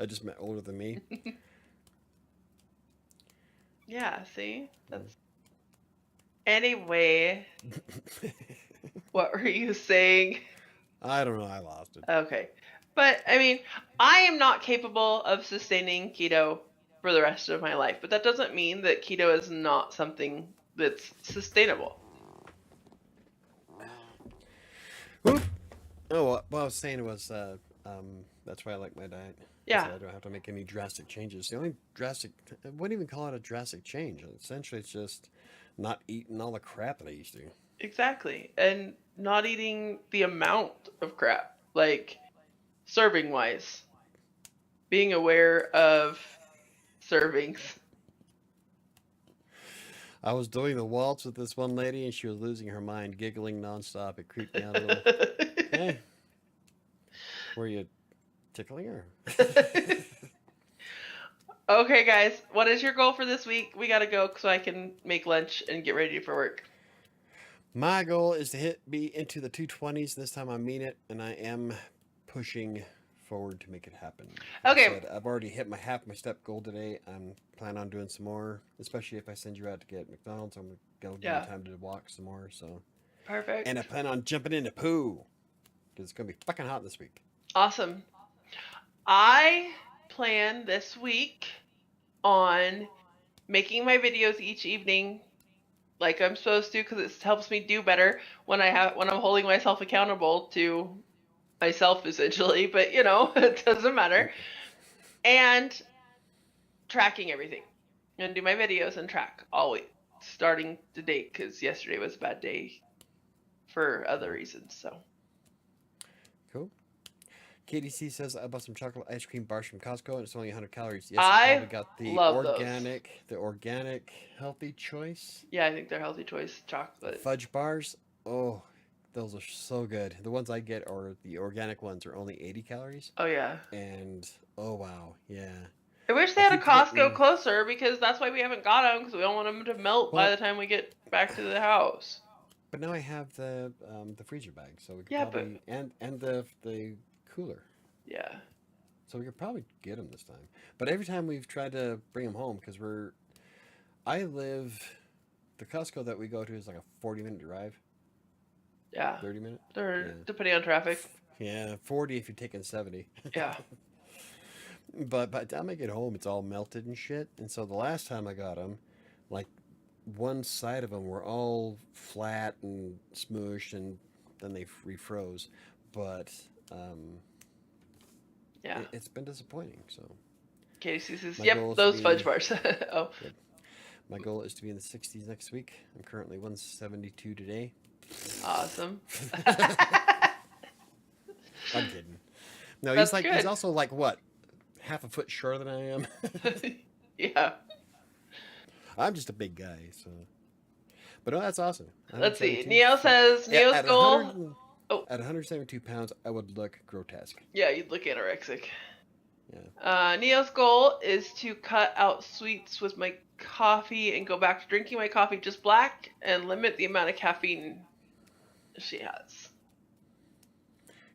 I just meant older than me.
Yeah, see? That's. Anyway. What were you saying?
I don't know. I lost it.
Okay. But, I mean, I am not capable of sustaining keto for the rest of my life. But that doesn't mean that keto is not something that's sustainable.
Whoop. Oh, what I was saying was that's why I like my diet.
Yeah.
So I don't have to make any drastic changes. The only drastic, I wouldn't even call it a drastic change. Essentially, it's just not eating all the crap that I used to.
Exactly. And not eating the amount of crap. Like, serving wise. Being aware of servings.
I was doing the waltz with this one lady and she was losing her mind, giggling nonstop. It creeped me out a little. Hey, were you tickling her?
Okay, guys, what is your goal for this week? We gotta go so I can make lunch and get ready for work.
My goal is to be into the 220s. This time I mean it, and I am pushing forward to make it happen.
Okay.
I've already hit my half my step goal today. I'm planning on doing some more, especially if I send you out to get McDonald's. I'm gonna give you time to walk some more. So
perfect.
And I plan on jumping into poo because it's gonna be fucking hot this week.
Awesome. I plan this week on making my videos each evening like I'm supposed to, because it helps me do better when I'm holding myself accountable to myself essentially, but it doesn't matter. And tracking everything. I'm gonna do my videos and track always, starting to date, because yesterday was a bad day for other reasons. So
cool. KDC says I bought some chocolate ice cream bars from Costco and it's only 100 calories. Yes,
I
got the
love
organic healthy choice.
Yeah, I think they're healthy choice chocolate.
Fudge bars. Oh, those are so good. The ones I get are the organic ones are only 80 calories.
Oh yeah.
And oh wow, yeah.
I wish they
I
had a
keep
Costco
forgetting-
closer because that's why we haven't got them because we don't want them to melt by
Well-
the time we get back to the house.
But now I have the freezer bag, so we could
Yeah, but-
probably and the cooler,
Yeah.
so we could probably get them this time. But every time we've tried to bring them home, because the Costco that we go to is like a 40-minute drive,
Yeah.
30-minute.
They're
Yeah.
depending on traffic.
Yeah, 40 if you're taking 70.
Yeah.
But by the time I get home, it's all melted and shit. And so the last time I got them, like one side of them were all flat and smooshed, and then they refroze. But
Yeah.
it's been disappointing. So
Casey says,
My
"Yep,
goal is
those
to
fudge
be-
bars." Oh.
my goal is to be in the 60s next week. I'm currently 172 today.
Awesome.
I'm kidding. No,
That's
he's
good.
also like what, half a foot shorter than I am.
Yeah.
I'm just a big guy, so. But no, that's awesome.
Let's see.
172.
Neo says, Neo's
at
goal.
100
Oh.
At 172 pounds, I would look grotesque.
Yeah, you'd look anorexic.
Yeah.
Neo's goal is to cut out sweets with my coffee and go back to drinking my coffee just black and limit the amount of caffeine she has.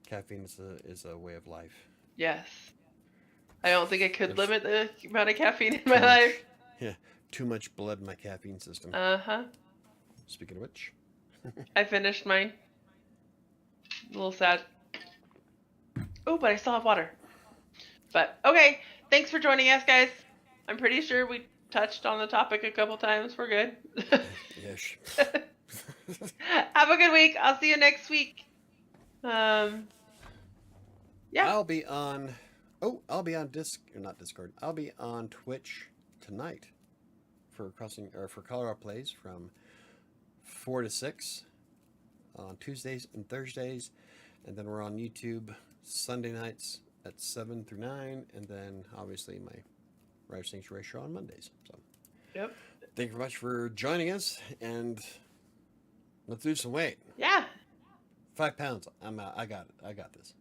Caffeine is a way of life.
Yes. I don't think I could
There's-
limit the amount of caffeine in my
much.
life.
Yeah, too much blood in my caffeine system.
Uh-huh.
Speaking of which,
I finished mine. A little sad. Oh, but I still have water. But, okay. Thanks for joining us, guys. I'm pretty sure we touched on the topic a couple times. We're good.
yes.
Have a good week. I'll see you next week. Yeah.
I'll be on. Oh, I'll be on not Discord. I'll be on Twitch tonight for Colorado Plays from 4 to 6 on Tuesdays and Thursdays, and then we're on YouTube Sunday nights at 7 through 9, and then obviously my Writer Sanctuary show on Mondays. So,
Yep.
thank you very much for joining us, and let's lose some weight.
Yeah.
5 pounds. I'm out. I got it. I got this.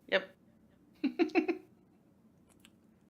Yep.